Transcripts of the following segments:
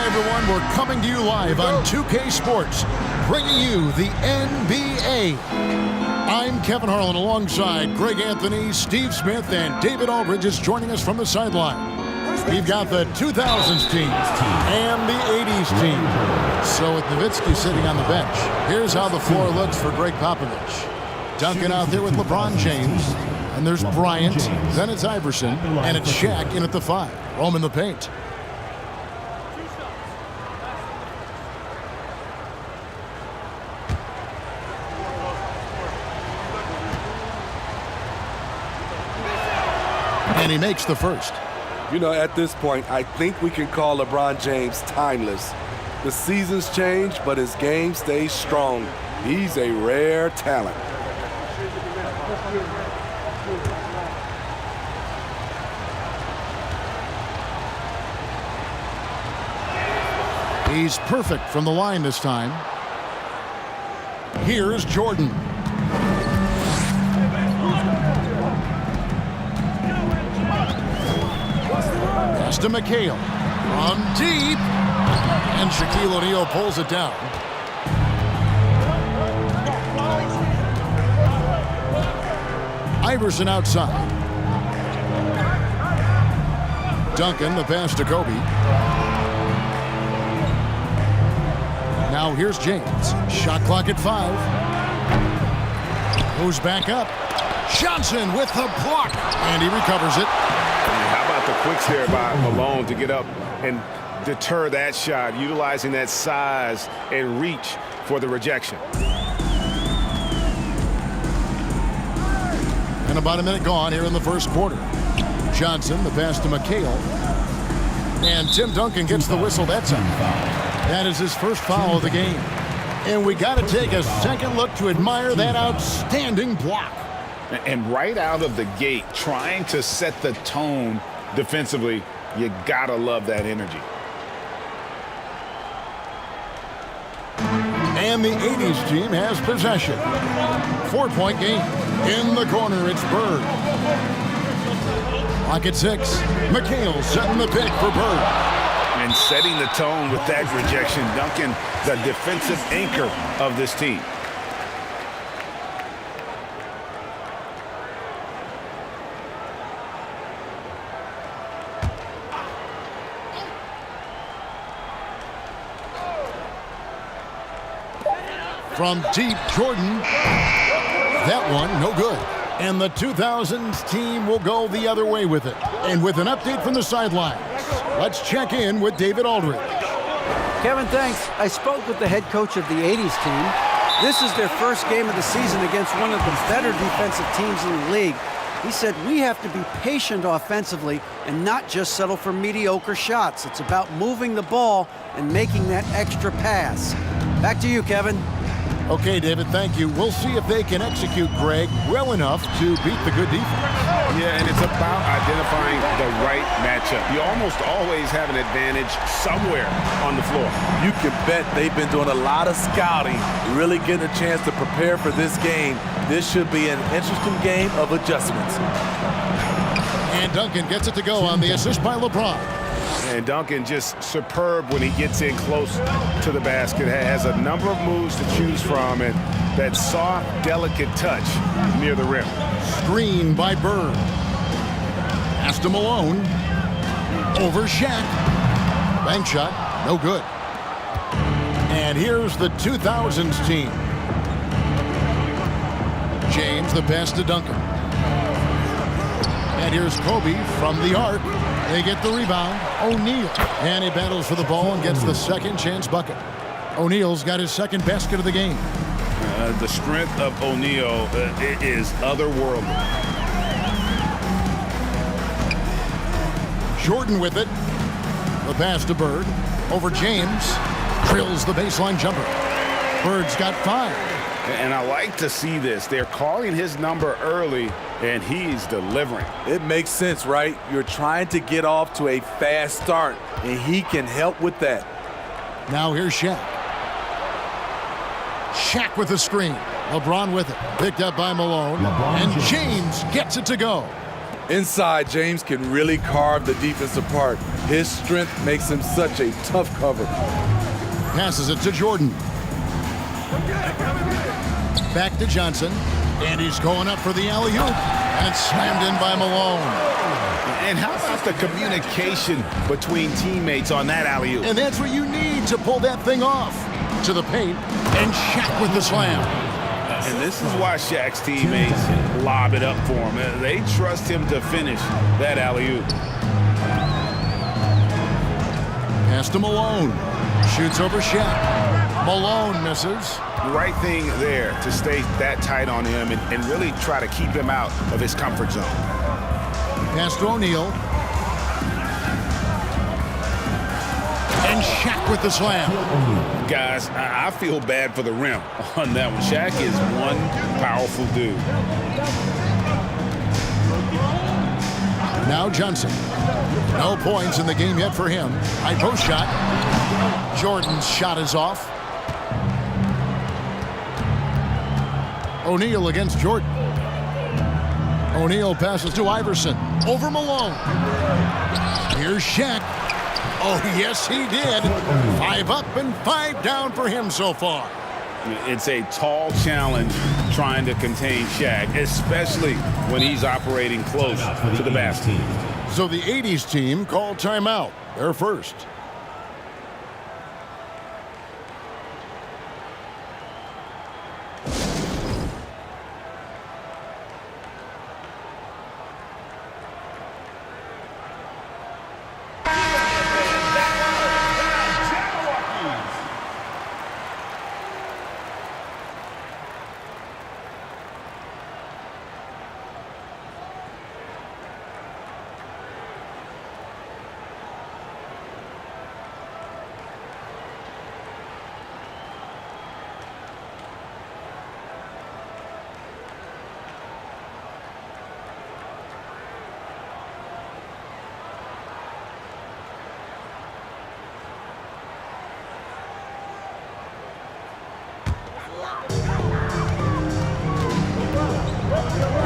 Hi, everyone. We're coming to you live on 2K Sports, bringing you the NBA. I'm Kevin Harlan alongside Greg Anthony, Steve Smith, and David Aldridge is joining us from the sideline. We've got the 2000's team and the 80's team. So with Nowitzki sitting on the bench, here's how the floor looks for Greg Popovich. Duncan out there with LeBron James. And there's Bryant, then it's Iverson, and it's Shaq in at the 5. Roam in the paint. And he makes the first. You know, at this point, I think we can call LeBron James timeless. The seasons change, but his game stays strong. He's a rare talent. He's perfect from the line this time. Here's Jordan. Pass to McHale. From deep. And Shaquille O'Neal pulls it down. Iverson outside. Duncan, the pass to Kobe. Now here's James. Shot clock at 5. Goes back up. Johnson with the block. And he recovers it. How about the quicks there by Malone to get up and deter that shot, utilizing that size and reach for the rejection. And about a minute gone here in the first quarter. Johnson, the pass to McHale. And Tim Duncan gets the whistle that time. That is his first foul of the game. And we got to take a second look to admire that outstanding block. And right out of the gate, trying to set the tone defensively, you got to love that energy. And the 80's team has possession. 4-point game. In the corner, it's Bird. Clock at 6. McHale setting the pick for Bird. And setting the tone with that rejection. Duncan, the defensive anchor of this team. From deep, Jordan. That one, no good. And the 2000's team will go the other way with it. And with an update from the sidelines, let's check in with David Aldridge. Kevin, thanks. I spoke with the head coach of the 80's team. This is their first game of the season against one of the better defensive teams in the league. He said we have to be patient offensively and not just settle for mediocre shots. It's about moving the ball and making that extra pass. Back to you, Kevin. Okay, David, thank you. We'll see if they can execute Greg well enough to beat the good defense. Yeah, and it's about identifying the right matchup. You almost always have an advantage somewhere on the floor. You can bet they've been doing a lot of scouting, really getting a chance to prepare for this game. This should be an interesting game of adjustments. And Duncan gets it to go on the assist by LeBron. And Duncan just superb when he gets in close to the basket. Has a number of moves to choose from, and that soft, delicate touch near the rim. Screen by Bird. Pass to Malone. Over Shaq. Bank shot, no good. And here's the 2000's team. James, the pass to Duncan. And here's Kobe from the arc. They get the rebound. O'Neal. And he battles for the ball and gets the second chance bucket. O'Neal's got his second basket of the game. The strength of O'Neal is otherworldly. Jordan with it. The pass to Bird. Over James. Drills the baseline jumper. Bird's got 5. And I like to see this. They're calling his number early, and he's delivering. It makes sense, right? You're trying to get off to a fast start, and he can help with that. Now here's Shaq. Shaq with the screen. LeBron with it. Picked up by Malone. And James gets it to go. Inside, James can really carve the defense apart. His strength makes him such a tough cover. Passes it to Jordan. Back to Johnson. And he's going up for the alley-oop. And it's slammed in by Malone. And how about the communication between teammates on that alley-oop? And that's what you need to pull that thing off. To the paint, and Shaq with the slam. And this is why Shaq's teammates lob it up for him. They trust him to finish that alley-oop. Pass to Malone. Shoots over Shaq. Malone misses. Right thing there to stay that tight on him and really try to keep him out of his comfort zone. Pass to O'Neal. And Shaq with the slam. Guys, I feel bad for the rim on that one. Shaq is one powerful dude. Now Johnson. No points in the game yet for him. High post shot. Jordan's shot is off. O'Neal against Jordan. O'Neal passes to Iverson. Over Malone. Here's Shaq. Oh, yes, he did. 5 up and 5 down for him so far. It's a tall challenge trying to contain Shaq, especially when he's operating close to the basket. So the 80s team called timeout. They're first.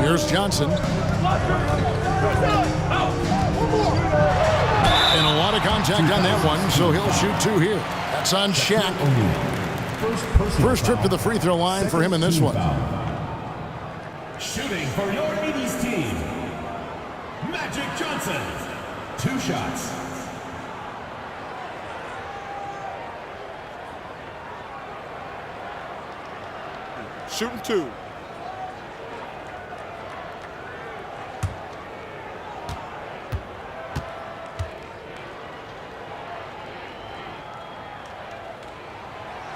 Here's Johnson. And a lot of contact on that one, so he'll shoot 2 here. That's on Shaq. First trip to the free throw line for him in this one. Shooting for your 80s team, Magic Johnson. 2 shots. Shooting 2.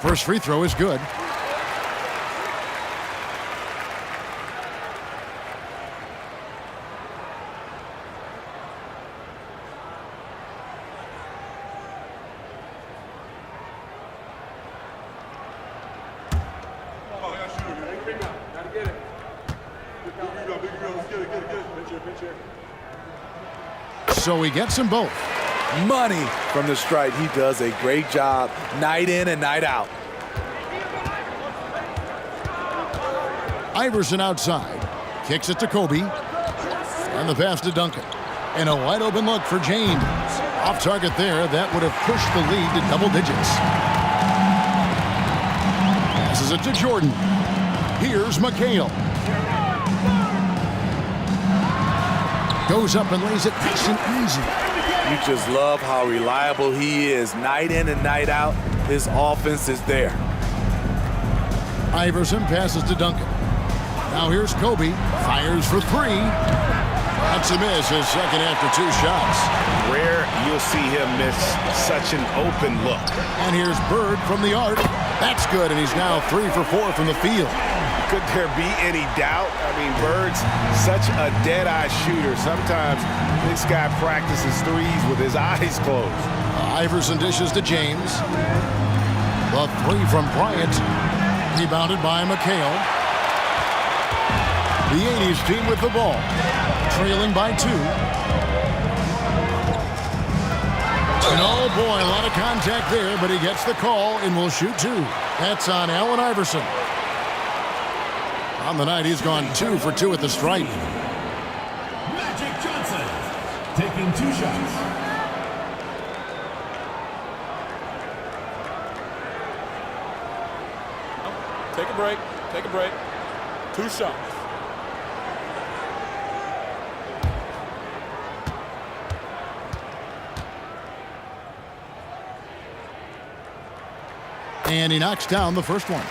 First free throw is good. So he gets them both. Money from the stripe. He does a great job night in and night out. Iverson outside. Kicks it to Kobe. And the pass to Duncan. And a wide open look for James. Off target there. That would have pushed the lead to double digits. Passes it to Jordan. Here's McHale. Goes up and lays it nice and easy. You just love how reliable he is. Night in and night out, his offense is there. Iverson passes to Duncan. Now here's Kobe. Fires for 3. That's a miss. His second after 2 shots. Rare you'll see him miss such an open look. And here's Bird from the arc. That's good, and he's now 3 for 4 from the field. Could there be any doubt? I mean, Bird's such a dead-eye shooter. Sometimes this guy practices threes with his eyes closed. Iverson dishes to James. The 3 from Bryant. Rebounded by McHale. The 80s team with the ball. Trailing by 2. And oh boy, a lot of contact there, but he gets the call and will shoot 2. That's on Allen Iverson. On the night, he's gone 2 for 2 at the stripe. Magic taking 2 shots. Take a break. Take a break. 2 shots. And he knocks down the first one.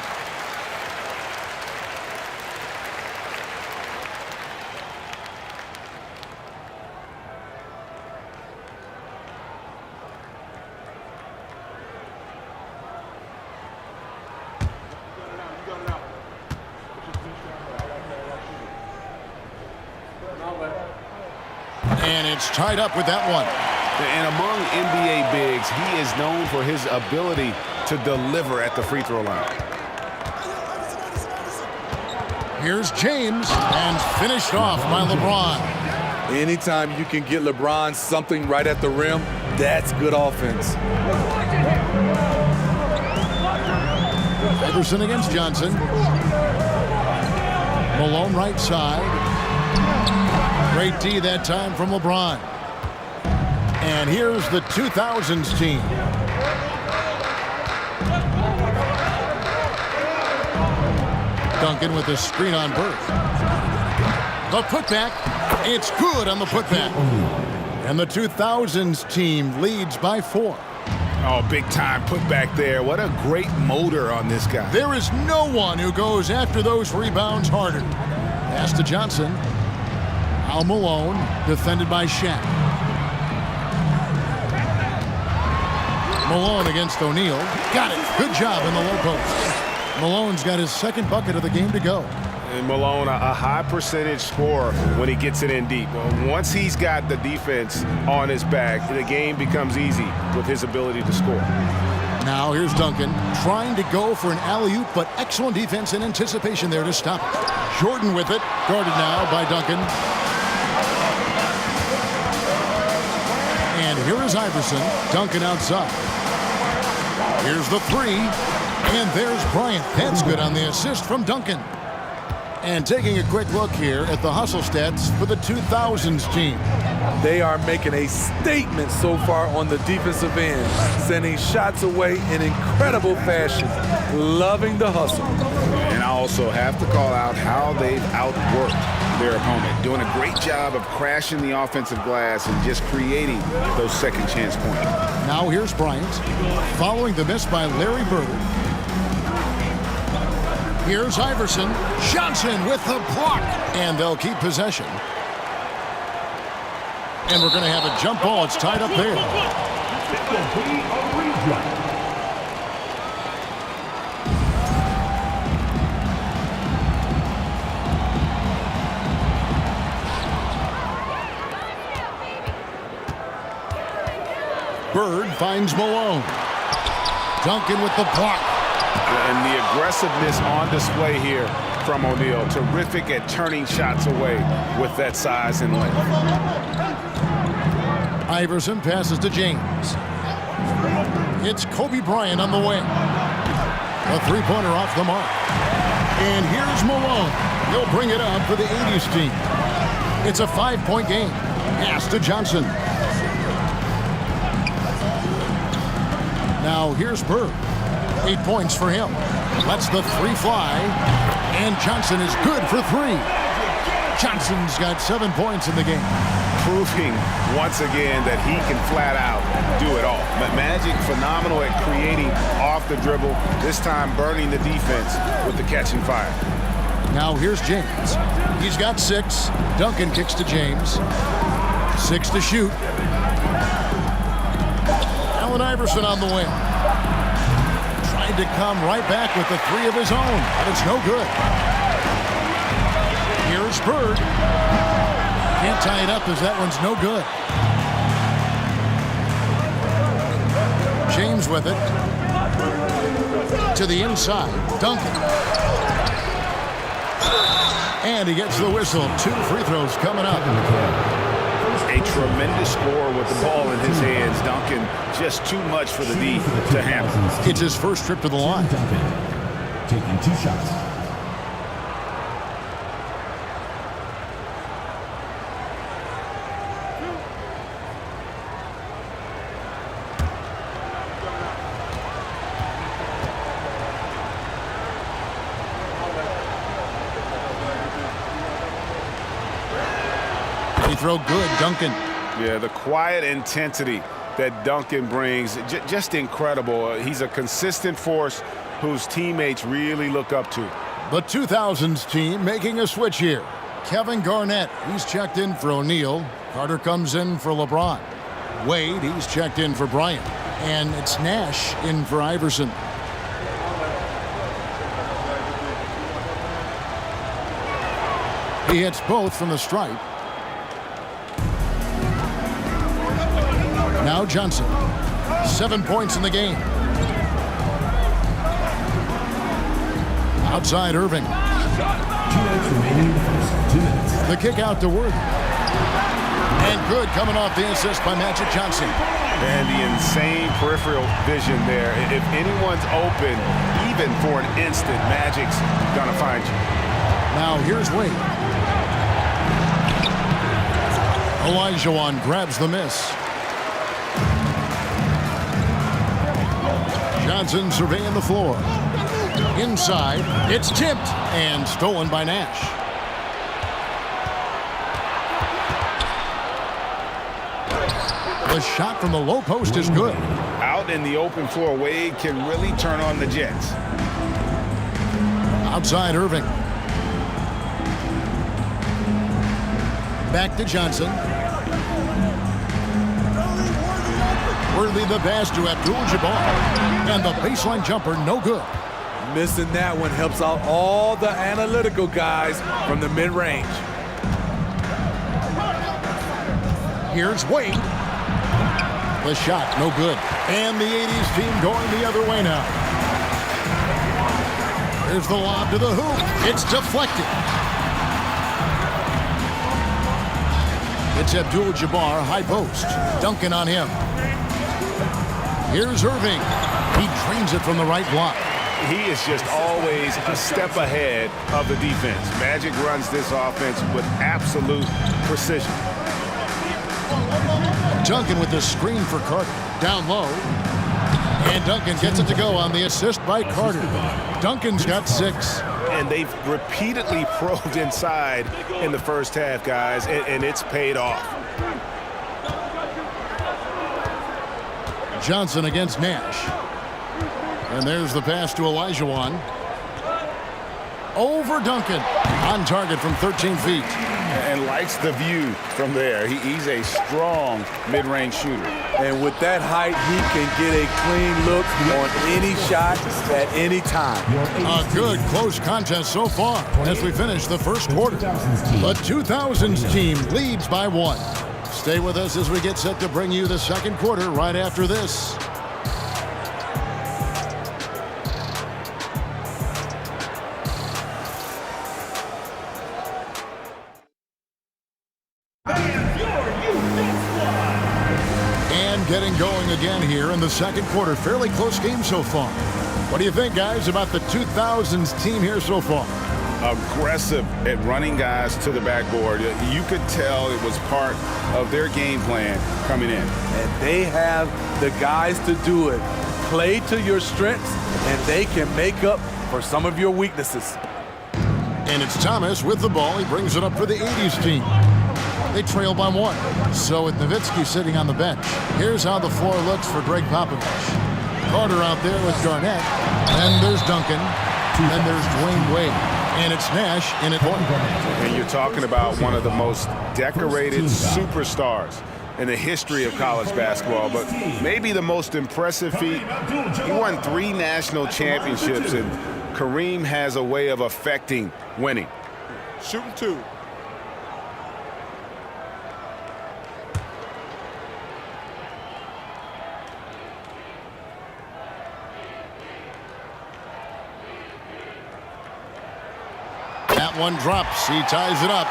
And it's tied up with that one. And among NBA bigs, he is known for his ability to deliver at the free throw line. Here's James, and finished off by LeBron. Anytime you can get LeBron something right at the rim, that's good offense. Iverson against Johnson. Malone right side. Great D that time from LeBron. And here's the 2000's team. Duncan with a screen on Bird. The putback. It's good on the putback. And the 2000's team leads by 4. Oh, big time putback there. What a great motor on this guy. There is no one who goes after those rebounds harder. Pass to Johnson. Al Malone, defended by Shaq. Malone against O'Neal. Got it. Good job in the low post. Malone's got his second bucket of the game to go. And Malone, a high percentage scorer when he gets it in deep. Once he's got the defense on his back, the game becomes easy with his ability to score. Now here's Duncan trying to go for an alley-oop, but excellent defense and anticipation there to stop it. Jordan with it, guarded now by Duncan. And here is Iverson. Duncan outside. Here's the 3. And there's Bryant. That's good on the assist from Duncan. And taking a quick look here at the hustle stats for the 2000's team. They are making a statement so far on the defensive end, sending shots away in incredible fashion. Loving the hustle. And I also have to call out how they've outworked their opponent, doing a great job of crashing the offensive glass and just creating those second chance points. Now here's Bryant, following the miss by Larry Bird. Here's Iverson. Johnson with the block. And they'll keep possession. And we're going to have a jump ball. It's tied up there. Bird finds Malone. Duncan with the block. And the aggressiveness on display here from O'Neal. Terrific at turning shots away with that size and length. Iverson passes to James. It's Kobe Bryant on the wing. A three-pointer off the mark. And here's Malone. He'll bring it up for the 80's team. It's a 5-point game. Pass to Johnson. Now here's Bird. 8 points for him. Lets the 3 fly. And Johnson is good for 3. Johnson's got 7 points in the game. Proving once again that he can flat out do it all. Magic phenomenal at creating off the dribble. This time burning the defense with the catch and fire. Now here's James. He's got 6. Duncan kicks to James. 6 to shoot. Allen Iverson on the wing. Tried to come right back with the 3 of his own, but it's no good. Here's Bird. Can't tie it up as that one's no good. James with it. To the inside. Duncan. And he gets the whistle. 2 free throws coming up. A tremendous score with the ball in his hands. Duncan, just too much for the D to handle. It's his first trip to the line. Taking 2 shots. throw good, Duncan. Yeah, the quiet intensity that Duncan brings, just incredible. He's a consistent force whose teammates really look up to. The 2000s team making a switch here. Kevin Garnett, he's checked in for O'Neal. Carter comes in for LeBron. Wade, he's checked in for Bryant. And it's Nash in for Iverson. He hits both from the stripe. Now Johnson. 7 points in the game. Outside Irving. 2 minutes remaining. 2 minutes. The kick out to Worthy. And good coming off the assist by Magic Johnson. And the insane peripheral vision there. If anyone's open, even for an instant, Magic's going to find you. Now here's Wade. Olajuwon grabs the miss. Johnson surveying the floor. Inside, it's tipped and stolen by Nash. The shot from the low post is good. Out in the open floor, Wade can really turn on the Jets. Outside Irving. Back to Johnson. Worthy the pass to Abdul-Jabbar. And the baseline jumper, no good. Missing that one helps out all the analytical guys from the mid-range. Here's Wade. The shot, no good. And the 80s team going the other way now. Here's the lob to the hoop. It's deflected. It's Abdul-Jabbar, high post. Duncan on him. Here's Irving. He drains it from the right block. He is just always a step ahead of the defense. Magic runs this offense with absolute precision. Duncan with the screen for Carter. Down low. And Duncan gets it to go on the assist by Carter. Duncan's got 6. And they've repeatedly probed inside in the first half, guys, and it's paid off. Johnson against Nash. And there's the pass to Olajuwon. Over Duncan. On target from 13 feet. And likes the view from there. He's a strong mid-range shooter. And with that height, he can get a clean look on any shot at any time. A good close contest so far as we finish the first quarter. The 2000s team leads by 1. Stay with us as we get set to bring you the second quarter right after this. And getting going again here in the second quarter. Fairly close game so far. What do you think, guys, about the 2000s team here so far? Aggressive at running guys to the backboard. You could tell it was part of their game plan coming in. And they have the guys to do it. Play to your strengths, and they can make up for some of your weaknesses. And it's Thomas with the ball. He brings it up for the 80s team. They trail by 1. So with Nowitzki sitting on the bench. Here's how the floor looks for Greg Popovich. Carter out there with Garnett. And there's Duncan. And there's Dwayne Wade. And it's Nash in at point. And you're talking about one of the most decorated superstars in the history of college basketball, but maybe the most impressive feat. He won 3 national championships, and Kareem has a way of affecting winning. Shooting 2. That one drops. He ties it up.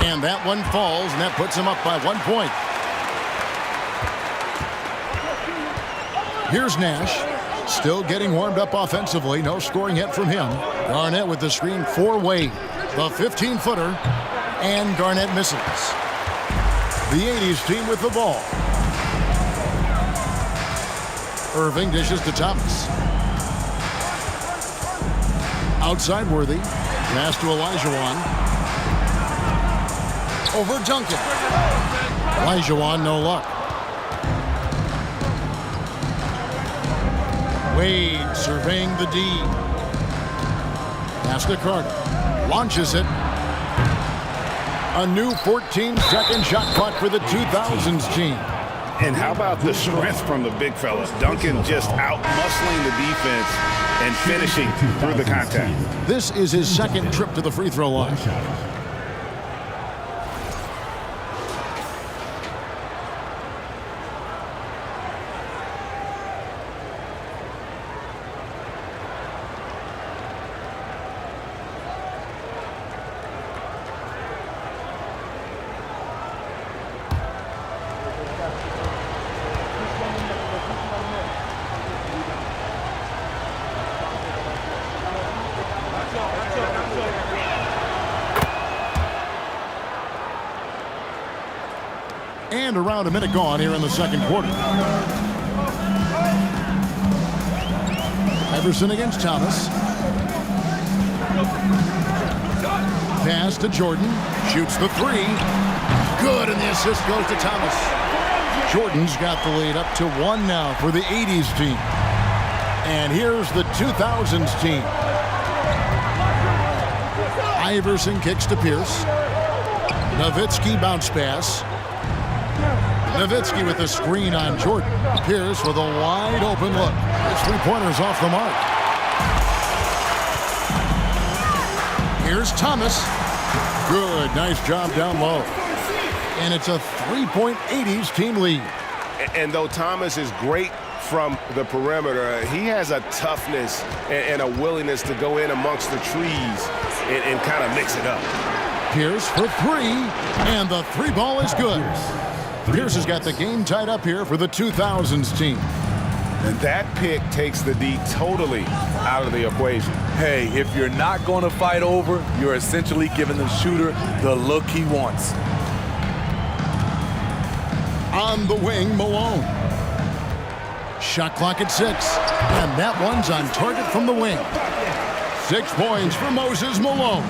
And that one falls, and that puts him up by 1 point. Here's Nash. Still getting warmed up offensively. No scoring yet from him. Garnett with the screen for Wade. The 15-footer. And Garnett misses. The 80s team with the ball. Irving dishes to Thomas. Outside Worthy. Pass to Olajuwon. Over Duncan. Olajuwon, no luck. Wade surveying the D. Pass to Carter. Launches it. A new 14-second shot clock for the 2000s team. And how about the strength from the big fellas? Duncan just out-muscling the defense and finishing through the contact. This is his second trip to the free throw line. And around a minute gone here in the second quarter. Iverson against Thomas. Pass to Jordan. Shoots the three. Good, and the assist goes to Thomas. Jordan's got the lead up to 1 now for the 80s team. And here's the 2000s team. Iverson kicks to Pierce. Nowitzki bounce pass. Nowitzki with a screen on Jordan. Pierce with a wide open look. His three-pointer's off the mark. Here's Thomas. Good, nice job down low. And it's a 3-point 80s team lead. And though Thomas is great from the perimeter, he has a toughness and a willingness to go in amongst the trees and kind of mix it up. Pierce for three, and the three ball is good. Pierce has got the game tied up here for the 2000s team. And that pick takes the D totally out of the equation. Hey, if you're not going to fight over, you're essentially giving the shooter the look he wants. On the wing, Malone. Shot clock at 6, and that one's on target from the wing. 6 points for Moses Malone.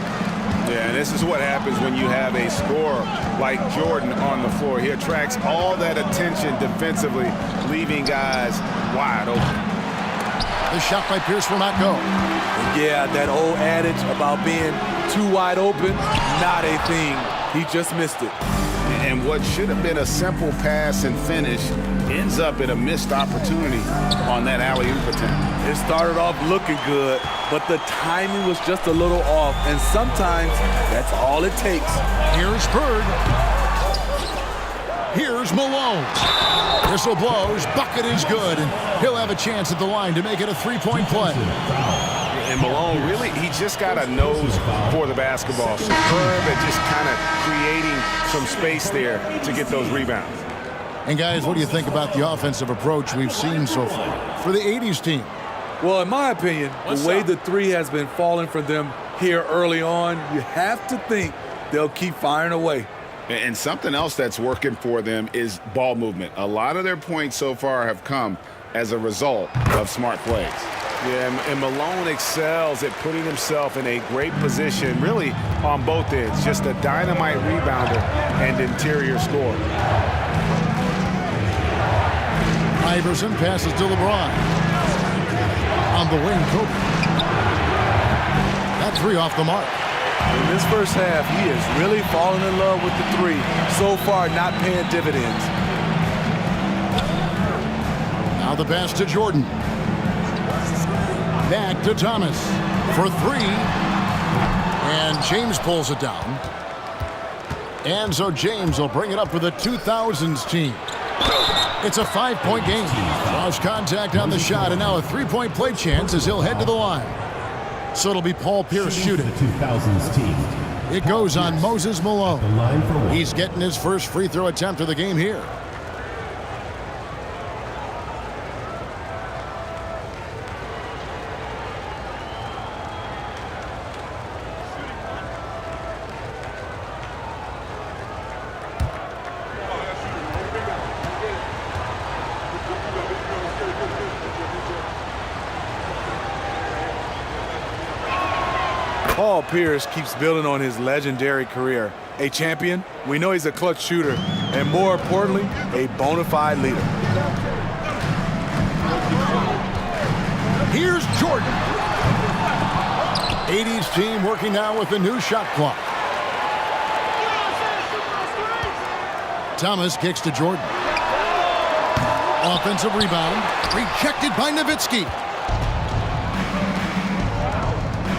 Yeah, and this is what happens when you have a scorer like Jordan on the floor. He attracts all that attention defensively, leaving guys wide open. The shot by Pierce will not go. Yeah, that old adage about being too wide open, not a thing. He just missed it. And what should have been a simple pass and finish ends up in a missed opportunity on that alley-oop attempt. It started off looking good, but the timing was just a little off, and sometimes that's all it takes. Here's Bird. Here's Malone. Whistle blows, bucket is good, and he'll have a chance at the line to make it a three-point play. And Malone, really, he just got a nose for the basketball. Superb at just kind of creating some space there to get those rebounds. And guys, what do you think about the offensive approach we've seen so far for the 80s team? Well, in my opinion, the way the three has been falling for them here early on, you have to think they'll keep firing away. And something else that's working for them is ball movement. A lot of their points so far have come as a result of smart plays. Yeah, and Malone excels at putting himself in a great position, really on both ends. Just a dynamite rebounder and interior scorer. Iverson passes to LeBron. On the wing, Kobe. That three off the mark. In this first half, he is really falling in love with the three. So far, not paying dividends. Now the pass to Jordan. Back to Thomas for three. And James pulls it down. And so James will bring it up for the 2000s team. It's a 5-point game. Lost contact on the shot, and now a 3-point play chance as he'll head to the line. So it'll be Paul Pierce shooting. The 2000s team. It goes on Moses Malone. He's getting his first free throw attempt of the game here. Paul Pierce keeps building on his legendary career. A champion, we know he's a clutch shooter, and more importantly, a bona fide leader. Here's Jordan. 80's team working now with the new shot clock. Thomas kicks to Jordan. Offensive rebound. Rejected by Nowitzki.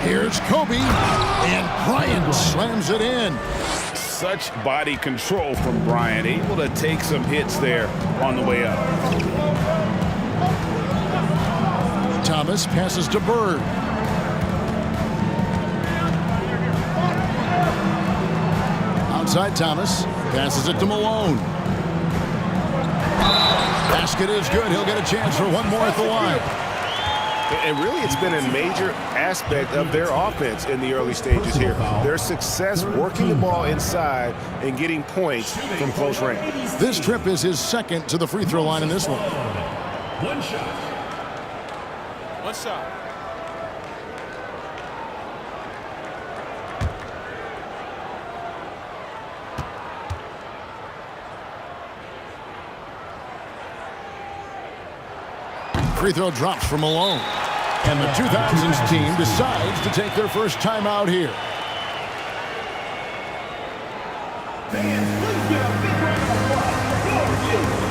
Here's Kobe. And Bryant slams it in. Such body control from Bryant. Able to take some hits there on the way up. Thomas passes to Bird. Outside Thomas. Passes it to Malone. Basket is good. He'll get a chance for one more at the line. And really, it's been a major aspect of their offense in the early stages here. Their success working the ball inside and getting points from close range. This trip is his second to the free throw line in this one. One shot. One shot. Free throw drops for Malone. And the 2000's team decides to take their first time out here. Fans, please give a big round of applause. Go, you,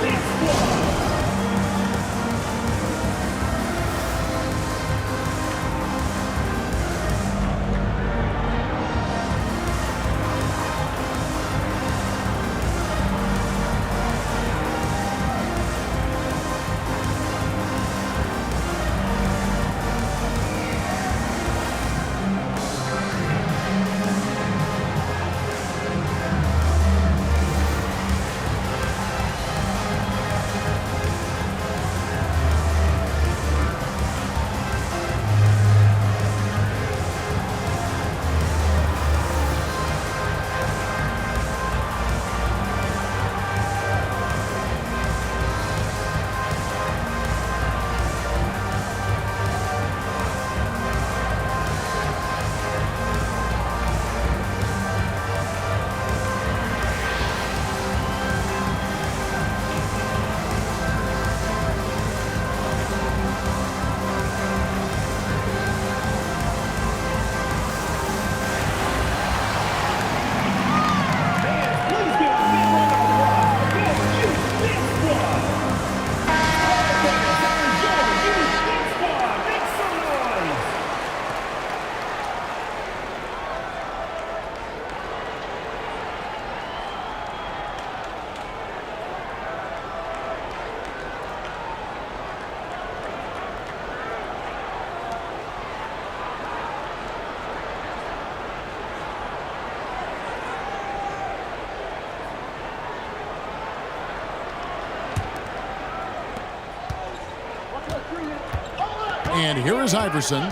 And here is Iverson.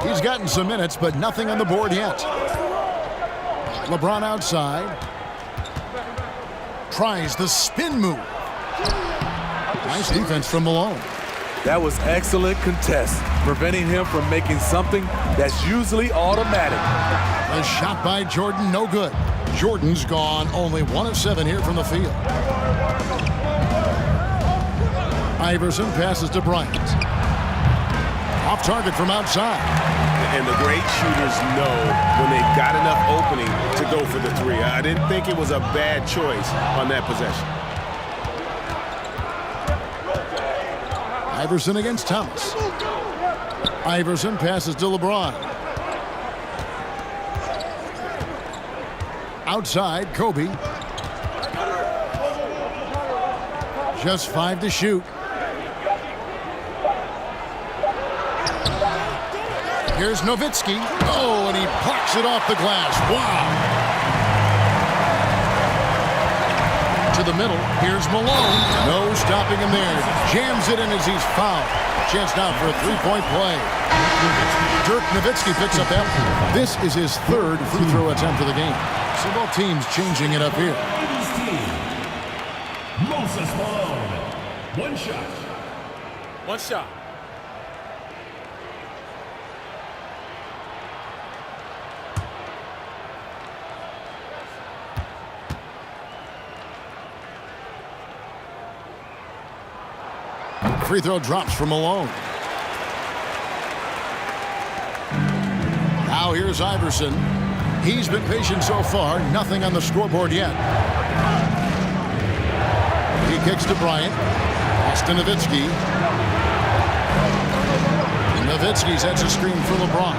He's gotten some minutes, but nothing on the board yet. LeBron outside. Tries the spin move. Nice defense from Malone. That was excellent contest, preventing him from making something that's usually automatic. The shot by Jordan, no good. Jordan's gone only 1 of 7 here from the field. Iverson passes to Bryant. Off target from outside. And the great shooters know when they've got enough opening to go for the three. I didn't think it was a bad choice on that possession. Iverson against Thomas. Iverson passes to LeBron. Outside, Kobe. Just 5 to shoot. Here's Nowitzki. Oh, and he plucks it off the glass. Wow. To the middle. Here's Malone. No stopping him there. Jams it in as he's fouled. Chance now for a three-point play. Dirk Nowitzki picks up that. This is his 3rd free throw attempt of the game. So both teams changing it up here. Moses Malone. One shot. One shot. Free throw drops from Malone. Now here's Iverson. He's been patient so far. Nothing on the scoreboard yet. He kicks to Bryant. Austin Nowitzki. Nowitzki sets a screen for LeBron.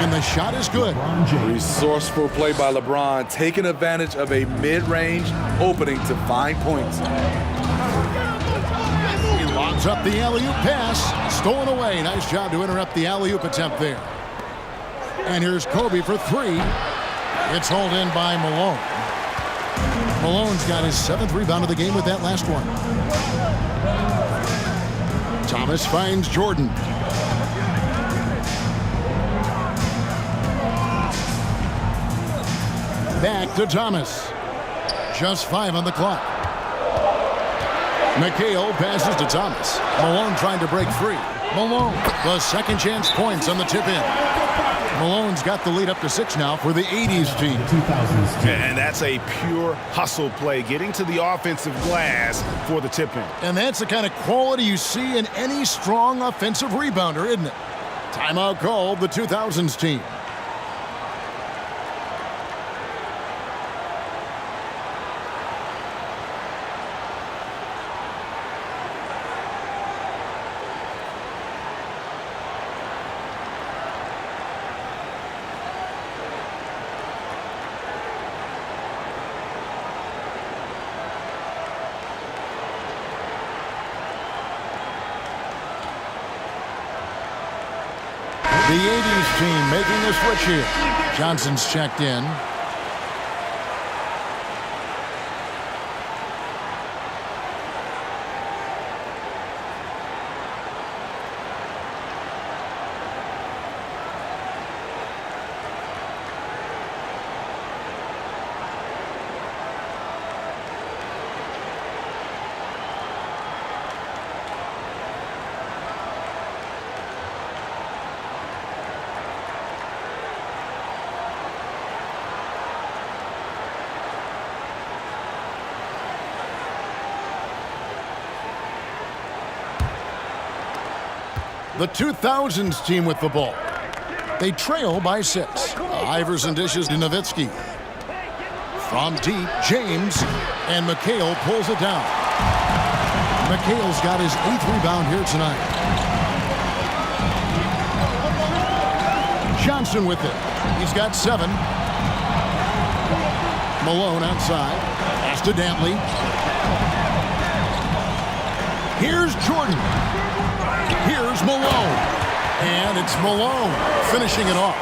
And the shot is good. Resourceful play by LeBron, taking advantage of a mid-range opening to find points. He lobs up the alley-oop pass. Stolen away. Nice job to interrupt the alley-oop attempt there. And here's Kobe for three. It's hauled in by Malone. Malone's got his 7th rebound of the game with that last one. Thomas finds Jordan. Back to Thomas. Just 5 on the clock. McHale passes to Thomas. Malone trying to break free. Malone, the second chance points on the tip in. Malone's got the lead up to 6 now for the 80s team. 2000's team. And that's a pure hustle play, getting to the offensive glass for the tip-in. And that's the kind of quality you see in any strong offensive rebounder, isn't it? Timeout called the 2000s team. The 80s team making the switch here. Johnson's checked in. The 2000s team with the ball. They trail by 6. Iverson dishes to Nowitzki. From deep, James, and McHale pulls it down. McHale's got his 8th rebound here tonight. Johnson with it. He's got 7. Malone outside. Pass to Dantley. Here's Jordan. Here's Malone. And it's Malone finishing it off.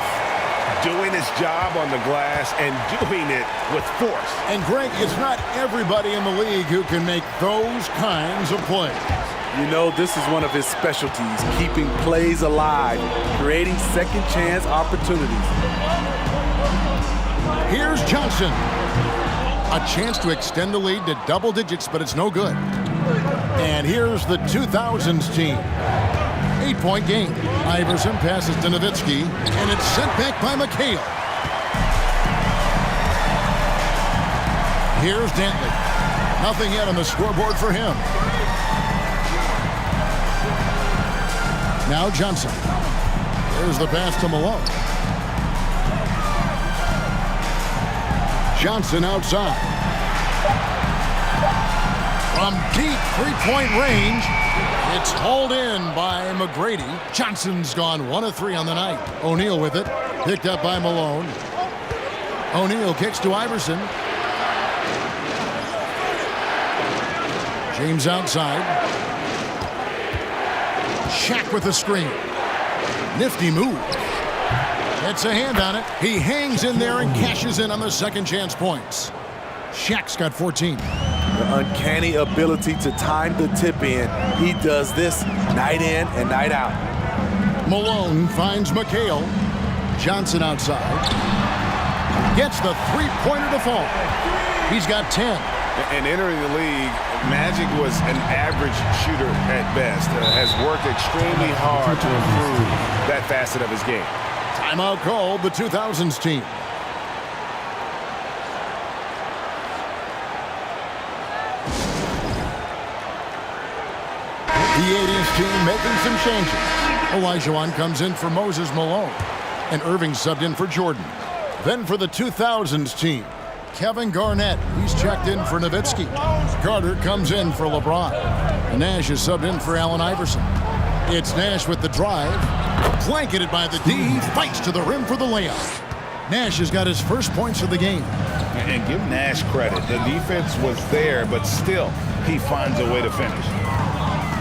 Doing his job on the glass and doing it with force. And Greg, it's not everybody in the league who can make those kinds of plays. You know, this is one of his specialties, keeping plays alive, creating second chance opportunities. Here's Johnson. A chance to extend the lead to double digits, but it's no good. And here's the 2000s team. 8-point game. Iverson passes to Nowitzki, and it's sent back by McHale. Here's Dantley. Nothing yet on the scoreboard for him. Now Johnson. There's the pass to Malone. Johnson outside. From deep three-point range, it's hauled in by McGrady. Johnson's gone 1 of 3 on the night. O'Neal with it. Picked up by Malone. O'Neal kicks to Iverson. James outside. Shaq with the screen. Nifty move. Gets a hand on it. He hangs in there and cashes in on the second chance points. Shaq's got 14. The uncanny ability to time the tip in. He does this night in and night out. Malone finds McHale. Johnson outside. Gets the three-pointer to fall. He's got 10. And entering the league, Magic was an average shooter at best. Has worked extremely hard to improve that facet of his game. Timeout called the 2000s team. The 80s team making some changes. Olajuwon comes in for Moses Malone, and Irving subbed in for Jordan. Then for the 2000's team, Kevin Garnett. He's checked in for Nowitzki. Carter comes in for LeBron. And Nash is subbed in for Allen Iverson. It's Nash with the drive. Blanketed by the D. He fights to the rim for the layup. Nash has got his first points of the game. And give Nash credit. The defense was there, but still, he finds a way to finish.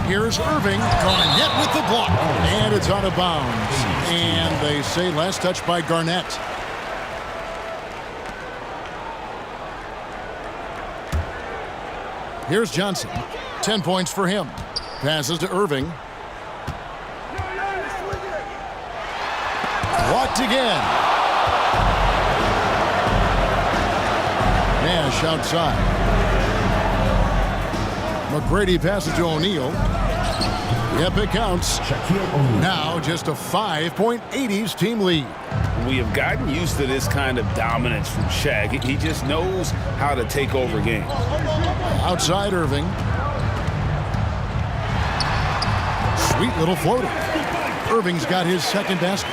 Here's Irving. Garnett with the block. And it's out of bounds. And they say last touch by Garnett. Here's Johnson. 10 points for him. Passes to Irving. Blocked again. Nash outside. McGrady passes to O'Neal. Yep, it counts. Now just a 5-point 80s team lead. We have gotten used to this kind of dominance from Shaq. He just knows how to take over games. Outside Irving. Sweet little floater. Irving's got his second basket.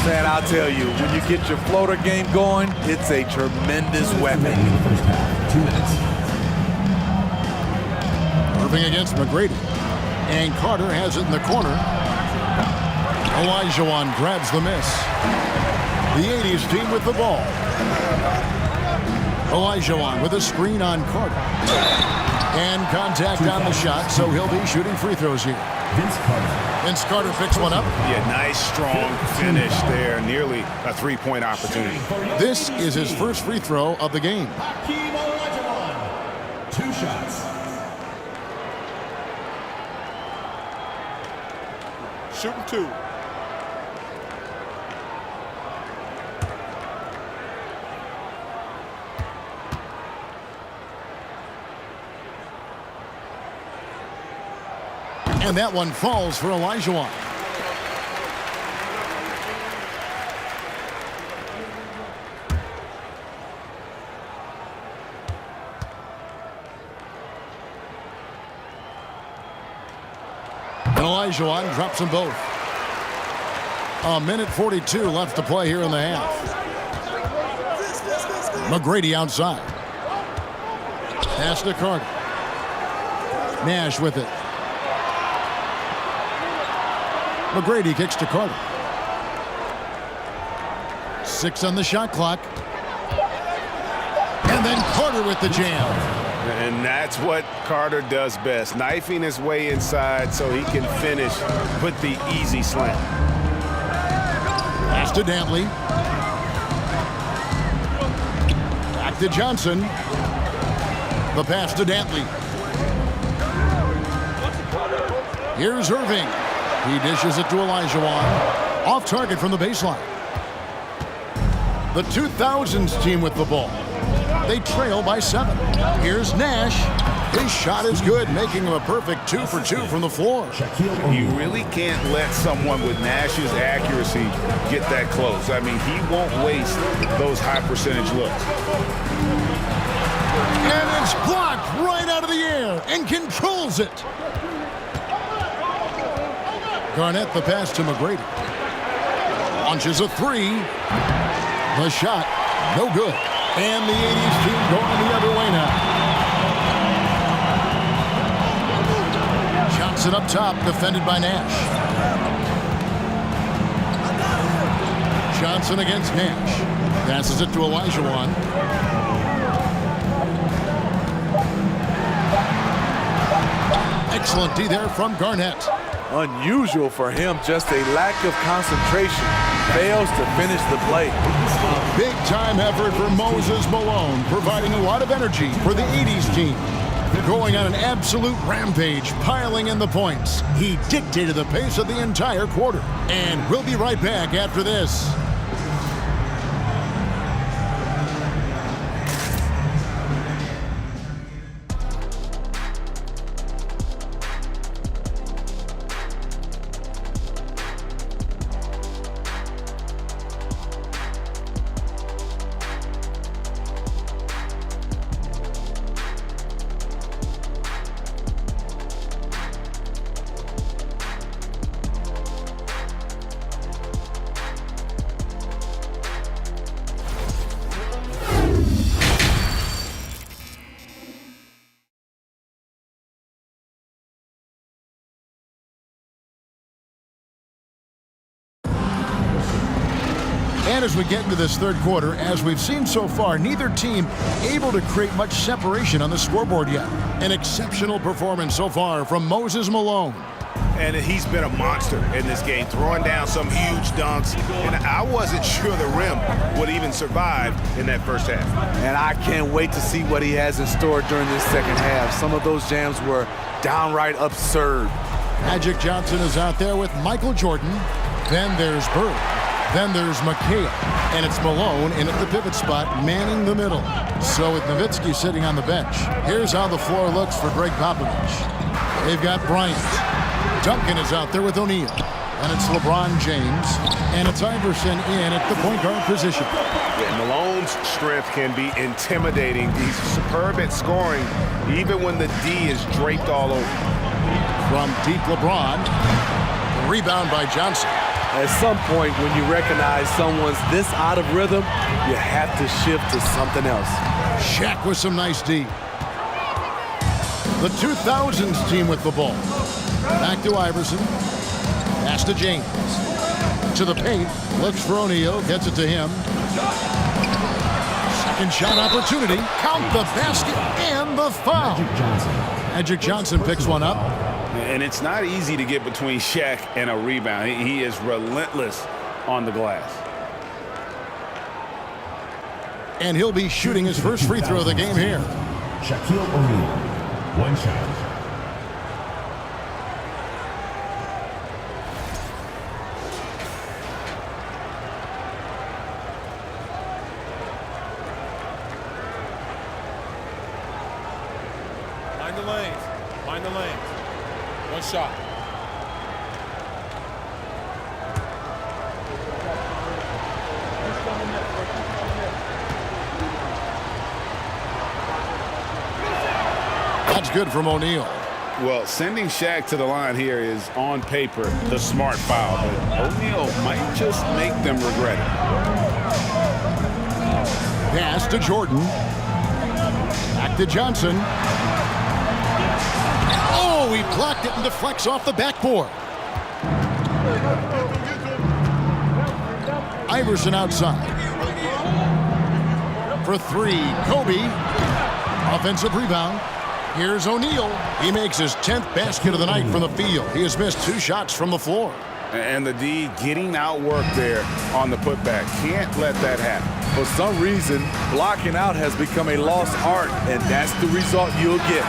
Man, I'll tell you, when you get your floater game going, it's a tremendous weapon. 2 minutes. Irving against McGrady. And Carter has it in the corner. Olajuwon grabs the miss. The 80s team with the ball. Olajuwon with a screen on Carter. And contact on the shot, so he'll be shooting free throws here. Vince Carter picks one up. Yeah, nice, strong finish there. Nearly a three-point opportunity. This is his first free throw of the game. Hakeem Olajuwon. 2 shots. Shooting 2. And that one falls for Olajuwon. And Olajuwon drops them both. A minute 42 left to play here in the half. McGrady outside. Pass to Carter. Nash with it. McGrady kicks to Carter. 6 on the shot clock. And then Carter with the jam. And that's what Carter does best, knifing his way inside so he can finish with the easy slam. Pass to Dantley. Back to Johnson. The pass to Dantley. Here's Irving. He dishes it to Olajuwon. Off target from the baseline. The 2000's team with the ball. They trail by 7. Here's Nash. His shot is good, making him a perfect 2 for 2 from the floor. You really can't let someone with Nash's accuracy get that close. I mean, he won't waste those high percentage looks. And it's blocked right out of the air and controls it. Garnett the pass to McGrady. Launches a 3. The shot, no good. And the 80s team going the other way now. Johnson up top, defended by Nash. Johnson against Nash. Passes it to Olajuwon. Excellent D there from Garnett. Unusual for him, just a lack of concentration. Fails to finish the play. A big-time effort for Moses Malone, providing a lot of energy for the 80s team. Going on an absolute rampage, piling in the points. He dictated the pace of the entire quarter. And we'll be right back after this. And as we get into this third quarter, as we've seen so far, neither team able to create much separation on the scoreboard yet. An exceptional performance so far from Moses Malone. And he's been a monster in this game, throwing down some huge dunks. And I wasn't sure the rim would even survive in that first half. And I can't wait to see what he has in store during this second half. Some of those jams were downright absurd. Magic Johnson is out there with Michael Jordan. Then there's Bird. Then there's McHale. And it's Malone in at the pivot spot, manning the middle. So with Nowitzki sitting on the bench, here's how the floor looks for Greg Popovich. They've got Bryant. Duncan is out there with O'Neal. And it's LeBron James. And it's Iverson in at the point guard position. Yeah, Malone's strength can be intimidating. He's superb at scoring, even when the D is draped all over. From deep, LeBron. Rebound by Johnson. At some point, when you recognize someone's this out of rhythm, you have to shift to something else. Shaq with some nice D. The 2000's team with the ball. Back to Iverson. Pass to James. To the paint. Looks for O'Neal. Gets it to him. Second shot opportunity. Count the basket and the foul. Magic Johnson picks one up. And it's not easy to get between Shaq and a rebound. He is relentless on the glass. And he'll be shooting his first free throw of the game here. Shaquille O'Neal, one shot. Mind the lanes. Mind the lanes. One shot. That's good from O'Neal. Well, sending Shaq to the line here is, on paper, the smart foul. But O'Neal might just make them regret it. Pass to Jordan. Back to Johnson. Oh, he blocked it and deflects off the backboard. Iverson outside. For three, Kobe. Offensive rebound. Here's O'Neal. He makes his 10th basket of the night from the field. He has missed 2 shots from the floor. And the D getting outworked there on the putback. Can't let that happen. For some reason, blocking out has become a lost art, and that's the result you'll get.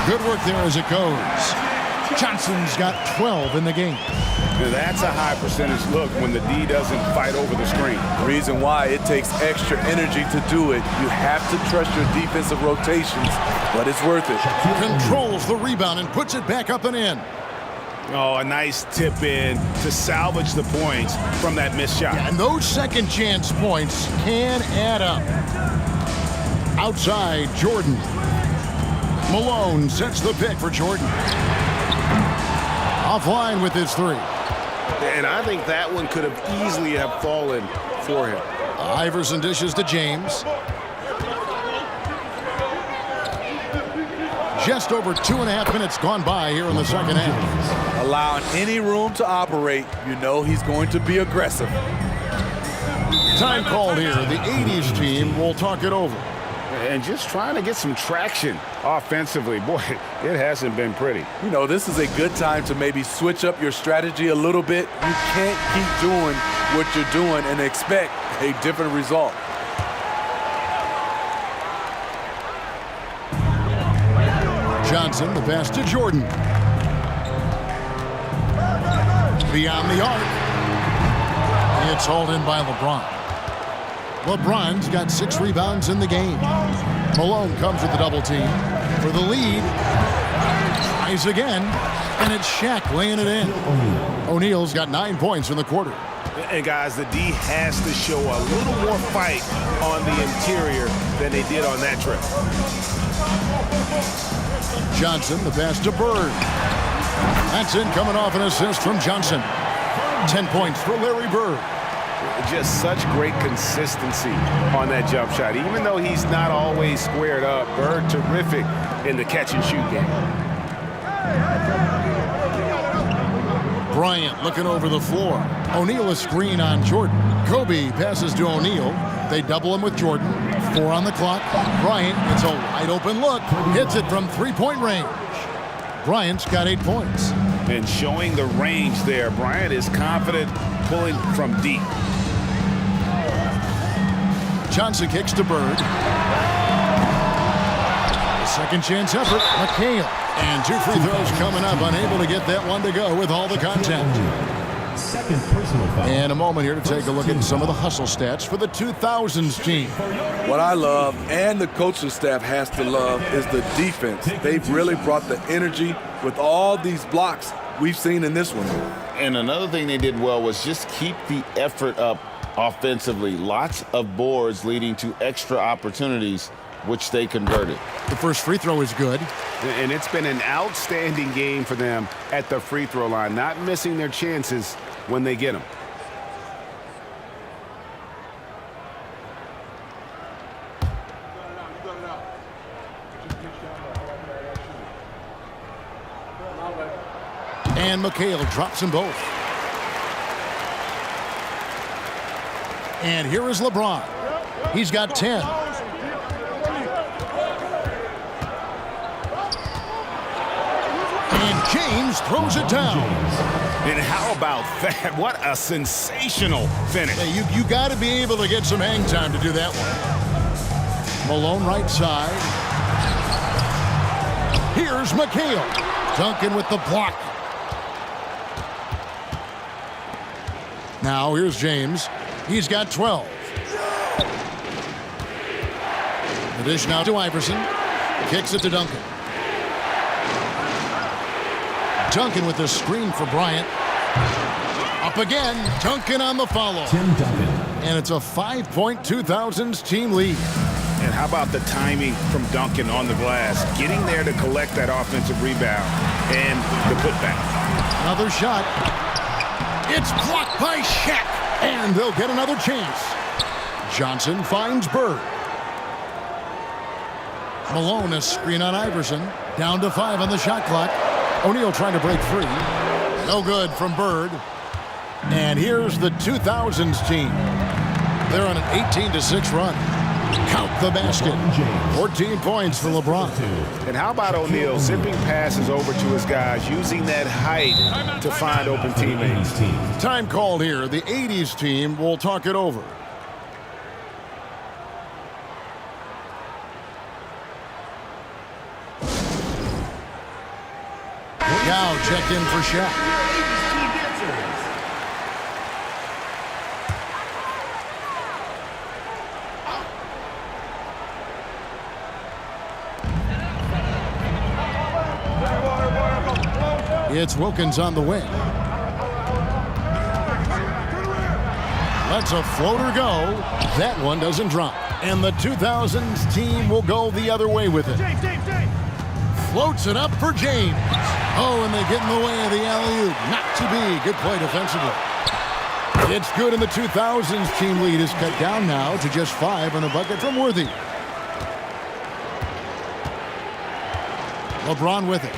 Good work there as it goes. Johnson's got 12 in the game. Now that's a high percentage look when the D doesn't fight over the screen. Reason why it takes extra energy to do it. You have to trust your defensive rotations, but it's worth it. Controls the rebound and puts it back up and in. Oh, a nice tip in to salvage the points from that missed shot. And those second chance points can add up. Outside, Jordan. Malone sets the pick for Jordan. Offline with his 3. And I think that one could have easily have fallen for him. Iverson dishes to James. Just over 2.5 minutes gone by here in the second half. Allowing any room to operate, you know he's going to be aggressive. Time called here. The 80's team will talk it over. And just trying to get some traction offensively. Boy, it hasn't been pretty. You know, this is a good time to maybe switch up your strategy a little bit. You can't keep doing what you're doing and expect a different result. Johnson, the pass to Jordan. Beyond the arc. It's hauled in by LeBron. LeBron's got 6 rebounds in the game. Malone comes with the double team for the lead. Tries again, and it's Shaq laying it in. O'Neal's got 9 points in the quarter. And guys, the D has to show a little more fight on the interior than they did on that trip. Johnson, the pass to Bird. That's in, coming off an assist from Johnson. 10 points for Larry Bird. Just such great consistency on that jump shot. Even though he's not always squared up, Bird terrific in the catch and shoot game. Bryant looking over the floor. O'Neal a screen on Jordan. Kobe passes to O'Neal. They double him with Jordan. 4 on the clock. Bryant gets a wide open look. Hits it from three-point range. Bryant's got 8 points. And showing the range there. Bryant is confident pulling from deep. Johnson kicks to Bird. A second chance effort. McHale. And 2 free throws coming up. Unable to get that one to go with all the contact. Second personal foul. And a moment here to take a look at some of the hustle stats for the 2000s team. What I love, and the coaching staff has to love, is the defense. They've really brought the energy with all these blocks we've seen in this one. And another thing they did well was just keep the effort up offensively. Lots of boards leading to extra opportunities, which they converted. The first free throw is good. And it's been an outstanding game for them at the free throw line, not missing their chances when they get them. And McHale drops them both. And here is LeBron. He's got 10. And James throws it down. And how about that? What a sensational finish. Hey, you got to be able to get some hang time to do that one. Malone right side. Here's McHale. Duncan with the block. Now here's James. He's got 12. The dish now to Iverson. Kicks it to Duncan. Duncan with the screen for Bryant. Up again. Duncan on the follow. Tim Duncan. And it's a 5-point 2000s team lead. And how about the timing from Duncan on the glass, getting there to collect that offensive rebound and the putback. Another shot. It's blocked by Shaq. And they'll get another chance. Johnson finds Bird. Malone a screen on Iverson. Down to 5 on the shot clock. O'Neal trying to break free. No good from Bird. And here's the 2000s team. They're on an 18-6 run. Count the basket. 14 points for LeBron. And how about O'Neal zipping passes over to his guys, using that height to find open teammates. Time called here. The 80s team will talk it over. Now checked in for Shaq. It's Wilkins on the wing. Lets a floater go. That one doesn't drop. And the 2000s team will go the other way with it. Floats it up for James. Oh, and they get in the way of the alley-oop. Not to be. Good play defensively. It's good, and the 2000s team lead is cut down now to just 5 on a bucket from Worthy. LeBron with it.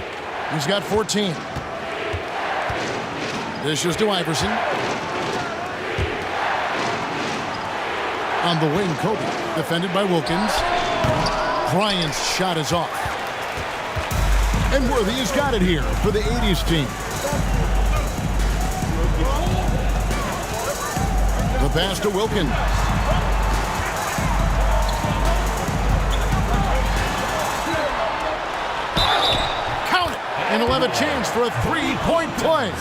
He's got 14. Dishes to Iverson. On the wing, Kobe. Defended by Wilkins. Bryant's shot is off. And Worthy has got it here for the 80s team. The pass to Wilkins. Count it! And he'll have a chance for a 3-point play.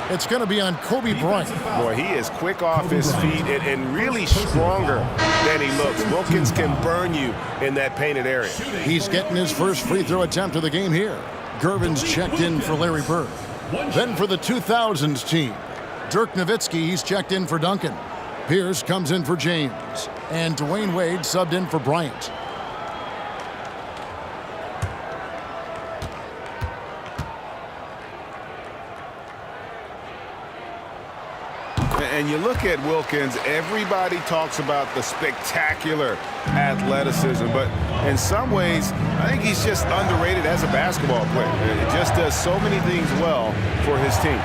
It's going to be on Kobe Bryant. Boy, he is quick off his feet and really stronger than he looks. Wilkins can burn you in that painted area. He's getting his first free throw attempt of the game here. Gervin's checked in for Larry Bird. Then for the 2000s team, Dirk Nowitzki, he's checked in for Duncan. Pierce comes in for James. And Dwayne Wade subbed in for Bryant. And you look at Wilkins, everybody talks about the spectacular athleticism, but in some ways, I think he's just underrated as a basketball player. He just does so many things well for his team.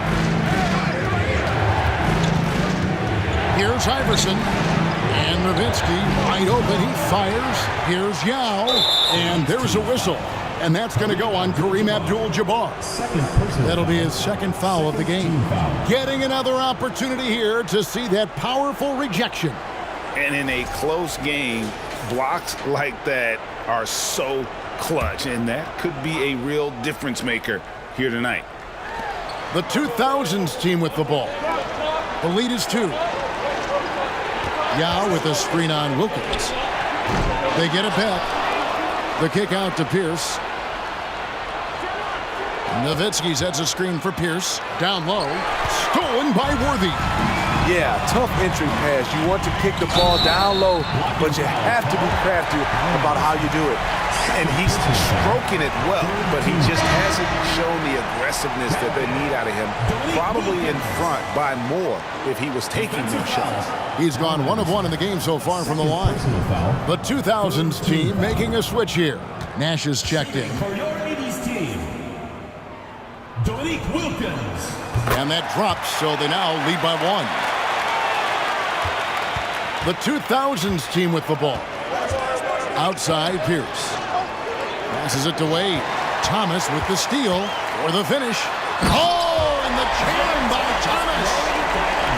Here's Iverson. And Nowitzki wide open. He fires. Here's Yao. And there's a whistle. And that's going to go on Kareem Abdul-Jabbar. That'll be his second foul of the game. Getting another opportunity here to see that powerful rejection. And in a close game, blocks like that are so clutch, and that could be a real difference maker here tonight. The 2000's team with the ball. The lead is 2. Yao with a screen on Wilkins. They get it back. The kick out to Pierce. Nowitzki sets a screen for Pierce. Down low. Stolen by Worthy. Yeah, tough entry pass. You want to kick the ball down low, but you have to be crafty about how you do it. And he's stroking it well, but he just hasn't shown the aggressiveness that they need out of him. Probably in front by more if he was taking more shots. He's gone 1 of 1 in the game so far from the line. The 2000's team making a switch here. Nash is checked in. For your 80's team, Wilkins. And that drops, so they now lead by 1. The 2000's team with the ball. Outside, Pierce. Passes it to Wade. Thomas with the steal for the finish. Oh, and the jam by Thomas.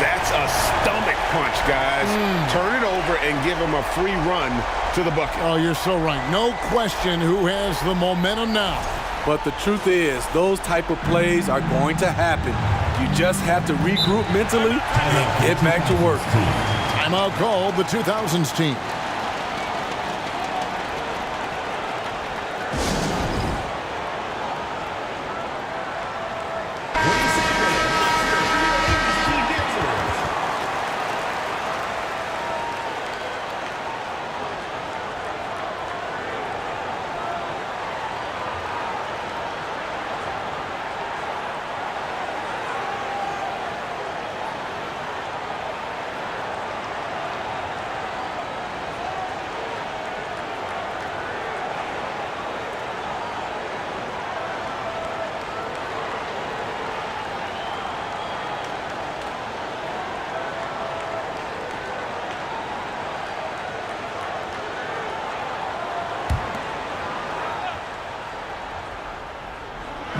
That's a stomach punch, guys. Turn it over and give him a free run to the bucket. Oh, you're so right. No question who has the momentum now. But the truth is, those type of plays are going to happen. You just have to regroup mentally and get back to work. Timeout called the 2000's team.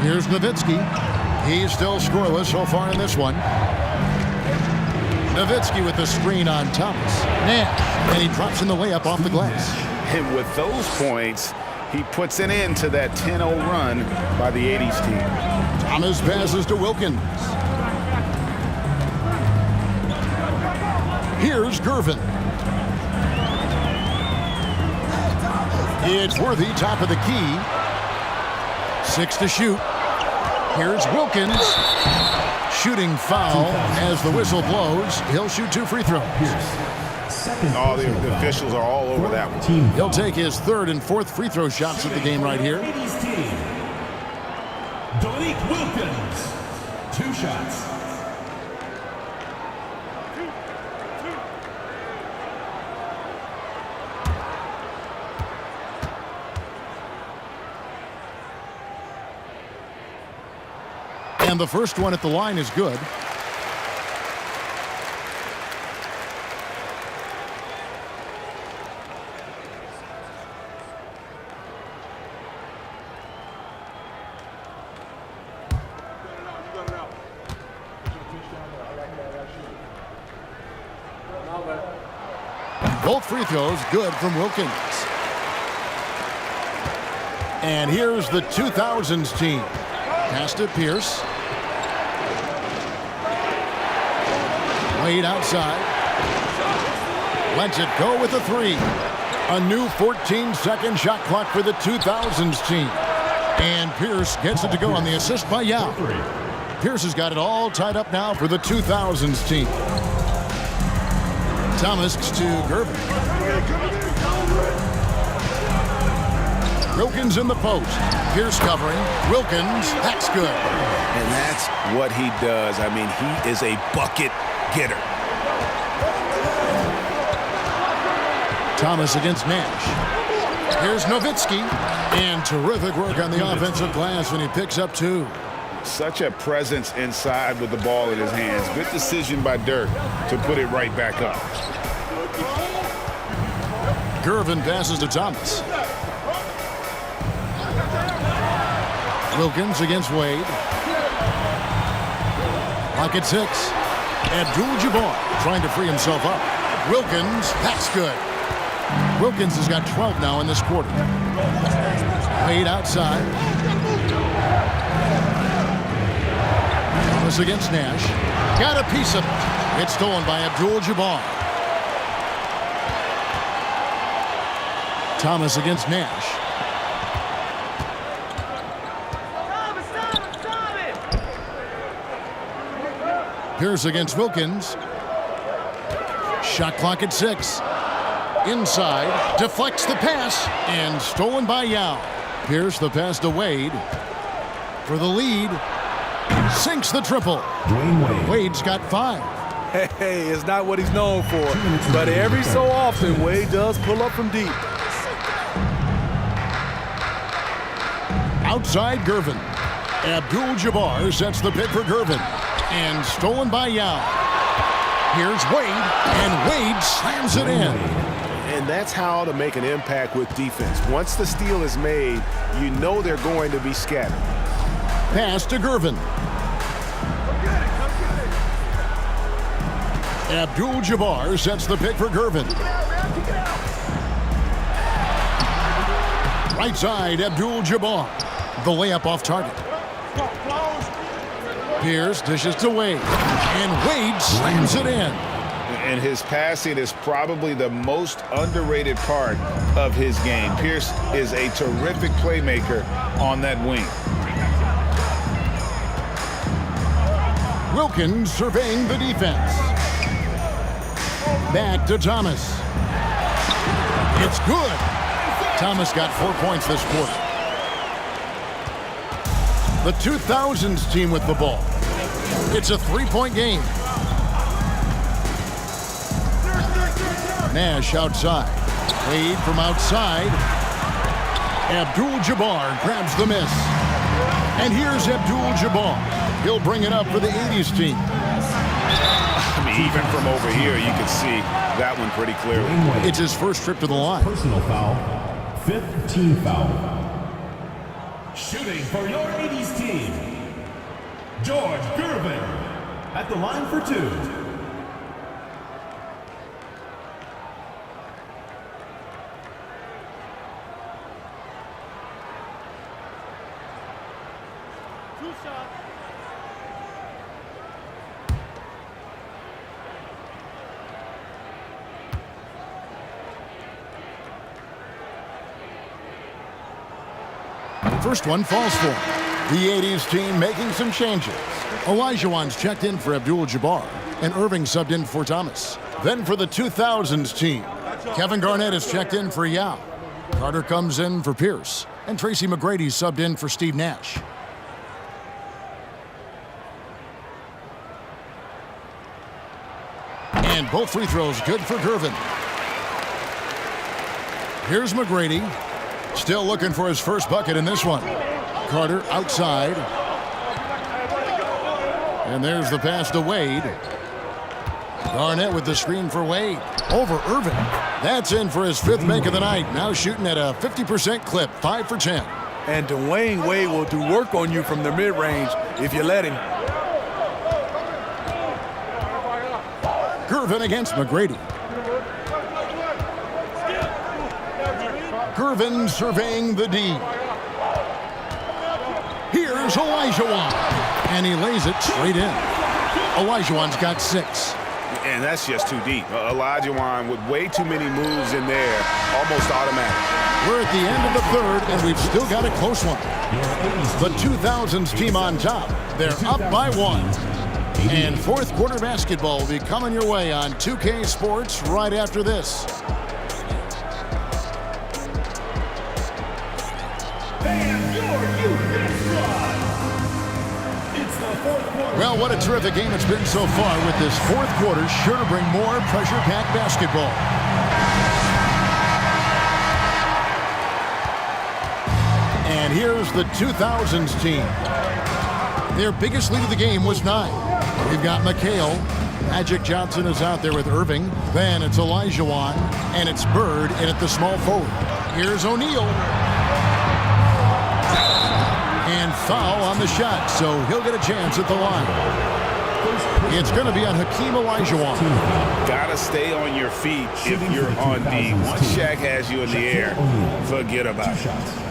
Here's Nowitzki. He's still scoreless so far in this one. Nowitzki with the screen on Thomas. Nash, and he drops in the layup off the glass. And with those points, he puts an end to that 10-0 run by the 80's team. Thomas passes to Wilkins. Here's Gervin. It's Worthy, top of the key. 6 to shoot. Here's Wilkins. Shooting foul as the whistle blows. He'll shoot 2 free throws. Oh, the officials are all over that one. He'll take his 3rd and 4th free throw shots of the game right here. 80's team, Wilkins. 2 shots. And the first one at the line is good. Both free throws good from Wilkins. And here's the 2000's team. Pass to Pierce. Wade outside. Lets it go with a 3. A new 14-second shot clock for the 2000's team. And Pierce gets it to go on the assist by Yao. Pierce has got it all tied up now for the 2000's team. Thomas to Gervin. Wilkins in the post. Pierce covering. Wilkins, that's good. And that's what he does. I mean, he is a bucket getter. Thomas against Nash. Here's Nowitzki. And terrific work on the offensive glass when he picks up 2. Such a presence inside with the ball in his hands. Good decision by Dirk to put it right back up. Gervin passes to Thomas. Wilkins against Wade. Pocket 6. Abdul-Jabbar trying to free himself up. Wilkins, that's good. Wilkins has got 12 now in this quarter. Wade outside. Thomas against Nash. Got a piece of it. It's stolen by Abdul-Jabbar. Thomas against Nash. Pierce against Wilkins. Shot clock at 6. Inside, deflects the pass, and stolen by Yao. Pierce the pass to Wade. For the lead. Sinks the triple. Wade's got 5. Hey, it's not what he's known for, but every so often, Wade does pull up from deep. Outside Gervin. Abdul-Jabbar sets the pick for Gervin. And stolen by Yao. Here's Wade, and Wade slams it in. And that's how to make an impact with defense. Once the steal is made, you know they're going to be scattered. Pass to Gervin. Abdul-Jabbar sets the pick for Gervin. Right side, Abdul-Jabbar. The layup off target. Pierce dishes to Wade, and Wade slams it in. And his passing is probably the most underrated part of his game. Pierce is a terrific playmaker on that wing. Wilkins surveying the defense. Back to Thomas. It's good. Thomas got 4 points this quarter. The 2000's team with the ball. It's a 3-point game. Nash outside. Wade from outside. Abdul-Jabbar grabs the miss. And here's Abdul-Jabbar. He'll bring it up for the 80's team. I mean, even from over here, you can see that one pretty clearly. It's his first trip to the line. Personal foul. 5th team foul. Shooting for your 80's team, George Gervin at the line for 2. Two shots. First one falls for him. The 80's team making some changes. Olajuwon's checked in for Abdul-Jabbar, and Irving subbed in for Thomas. Then for the 2000's team, Kevin Garnett is checked in for Yao. Carter comes in for Pierce, and Tracy McGrady subbed in for Steve Nash. And both free throws good for Gervin. Here's McGrady. Still looking for his first bucket in this one. Carter outside. And there's the pass to Wade. Garnett with the screen for Wade. Over Irving. That's in for his 5th make of the night. Now shooting at a 50% clip, 5 for 10. And Dwayne Wade will do work on you from the mid-range if you let him. Gervin against McGrady. Gervin surveying the D. Here's Olajuwon. And he lays it straight in. Olajuwon's got 6. And that's just too deep. Olajuwon with way too many moves in there, almost automatic. We're at the end of the 3rd, and we've still got a close one. The 2000's team on top. They're up by 1. And 4th quarter basketball will be coming your way on 2K Sports right after this. Well, what a terrific game it's been so far, with this 4th quarter sure to bring more pressure-packed basketball. And here's the 2000's team. Their biggest lead of the game was 9. We've got McHale. Magic Johnson is out there with Irving. Then it's Olajuwon, and it's Bird in at the small forward. Here's O'Neal. And foul on the shot, so he'll get a chance at the line. It's going to be on Hakeem Olajuwon. Gotta stay on your feet if you're on D. Once Shaq has you in the air, forget about it.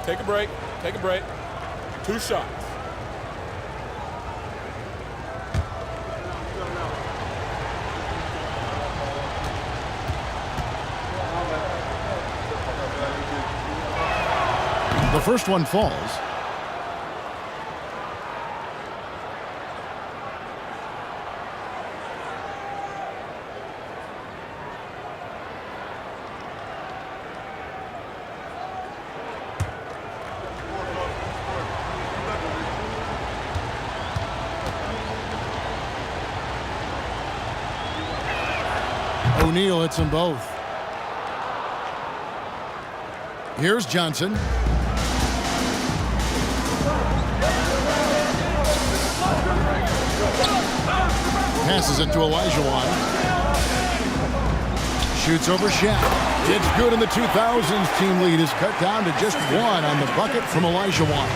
Take a break. Take a break. 2 shots. The first one falls. O'Neal hits them both. Here's Johnson. Passes it to Olajuwon. Shoots over Shaq. It's good, and the 2000's team lead is cut down to just 1 on the bucket from Olajuwon.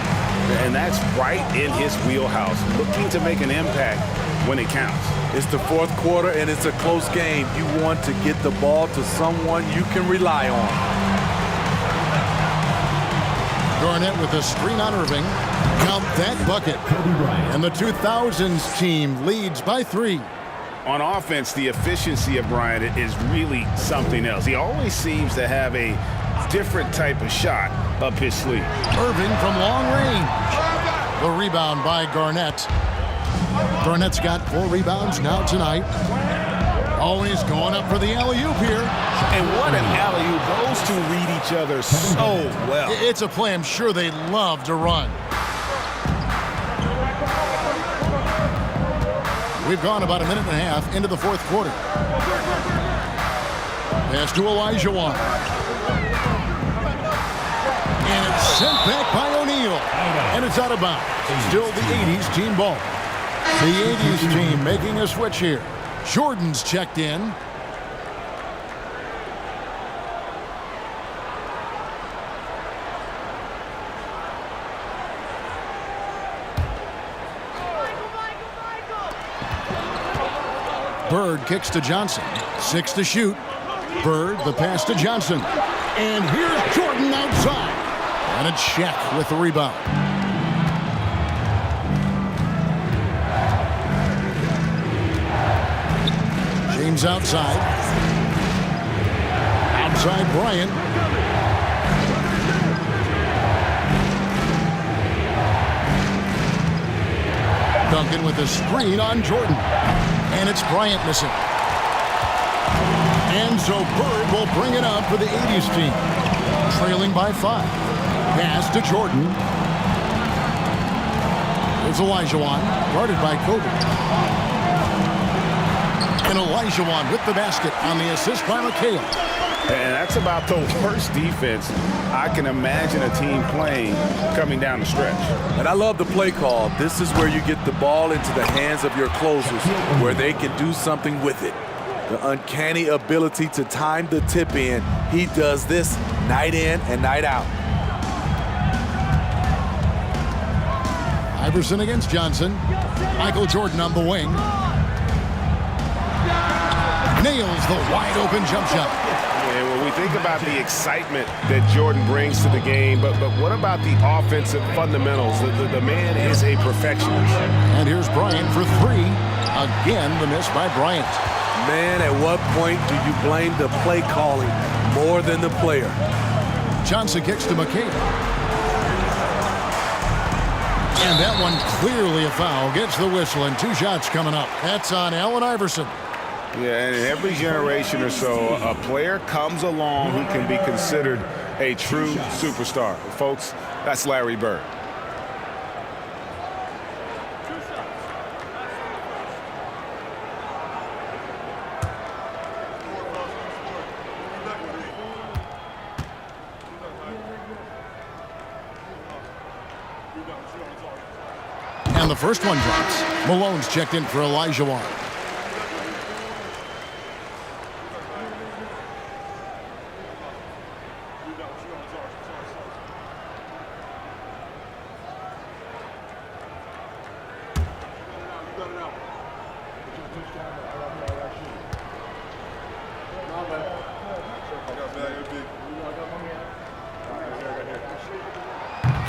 And that's right in his wheelhouse, looking to make an impact when it counts. It's the 4th quarter, and it's a close game. You want to get the ball to someone you can rely on. Garnett with a screen on Irving. Count that bucket. And the 2000's team leads by 3. On offense, the efficiency of Bryant is really something else. He always seems to have a different type of shot up his sleeve. Irving from long range. The rebound by Garnett. Garnett's got 4 rebounds now tonight. Oh, he's going up for the alley-oop here. And what an alley-oop. Those two read each other so well. It's a play I'm sure they love to run. We've gone about a minute and a half into the 4th quarter. Pass to Olajuwon. And it's sent back by O'Neal. And it's out of bounds. Still the 80's team ball. The 80's team making a switch here. Jordan's checked in. Bird kicks to Johnson. 6 to shoot. Bird, the pass to Johnson. And here's Jordan outside. And it's Shaq with the rebound. James outside. Outside Bryant. Duncan with a screen on Jordan. And it's Bryant missing. And so Bird will bring it up for the 80's team. Trailing by 5. Pass to Jordan. There's Olajuwon, guarded by Kobe. And Olajuwon with the basket on the assist by McHale. And that's about the worst defense I can imagine a team playing coming down the stretch. And I love the play call. This is where you get the ball into the hands of your closers, where they can do something with it. The uncanny ability to time the tip in. He does this night in and night out. Iverson against Johnson. Michael Jordan on the wing. Nails the wide open jump shot. And when we think about the excitement that Jordan brings to the game, but what about the offensive fundamentals? The man is a perfectionist. And here's Bryant for 3. Again, the miss by Bryant. Man, at what point do you blame the play calling more than the player? Johnson kicks to McHale. And that one clearly a foul. Gets the whistle, and 2 shots coming up. That's on Allen Iverson. Yeah, and in every generation or so, a player comes along who can be considered a true superstar. Folks, that's Larry Bird. And the first one drops. Malone's checked in for Elijah Wan.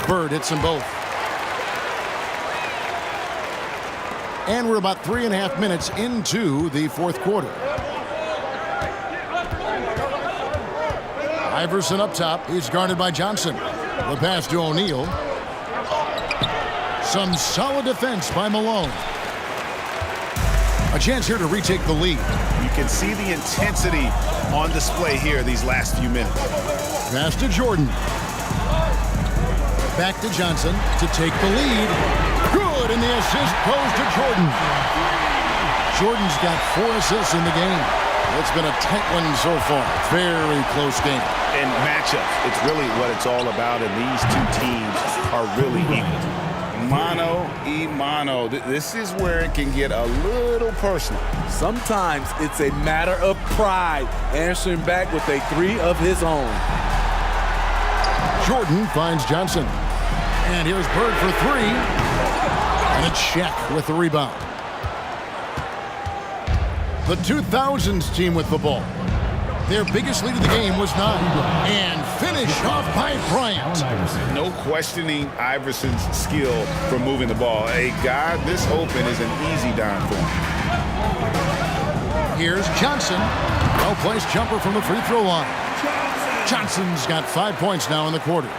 Bird hits them both. And we're about 3.5 minutes into the fourth quarter. Iverson up top. He's guarded by Johnson. The pass to O'Neal. Some solid defense by Malone. A chance here to retake the lead. You can see the intensity on display here these last few minutes. Pass to Jordan. Back to Johnson to take the lead. Good, and the assist goes to Jordan. Jordan's got 4 assists in the game. It's been a tight one so far. Very close game. And matchups, it's really what it's all about, and these two teams are really equal. Mano y mano. This is where it can get a little personal. Sometimes it's a matter of pride, answering back with a 3 of his own. Jordan finds Johnson. And here's Bird for 3. And it's Shaq with the rebound. The 2000's team with the ball. Their biggest lead of the game was 9. And finished off by Bryant. No questioning Iverson's skill for moving the ball. A guy this open is an easy dime for him. Here's Johnson. Well-placed jumper from the free throw line. Johnson's got 5 points now in the quarter.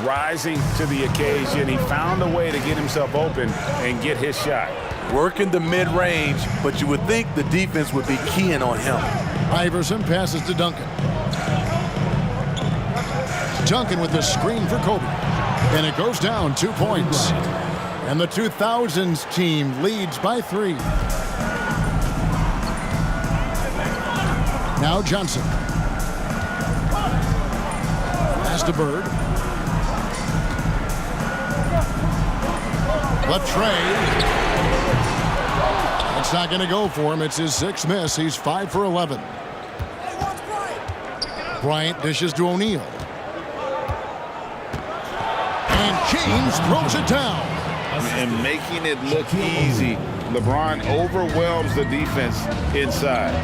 Rising to the occasion. He found a way to get himself open and get his shot. Working the mid-range, but you would think the defense would be keying on him. Iverson passes to Duncan. Duncan with the screen for Kobe. And it goes down 2 points. And the 2000's team leads by 3. Now Johnson. Pass to Bird. Latrey. It's not going to go for him. It's his 6th miss. He's 5 for 11. Bryant dishes to O'Neal. And James throws it down. And making it look easy. LeBron overwhelms the defense inside.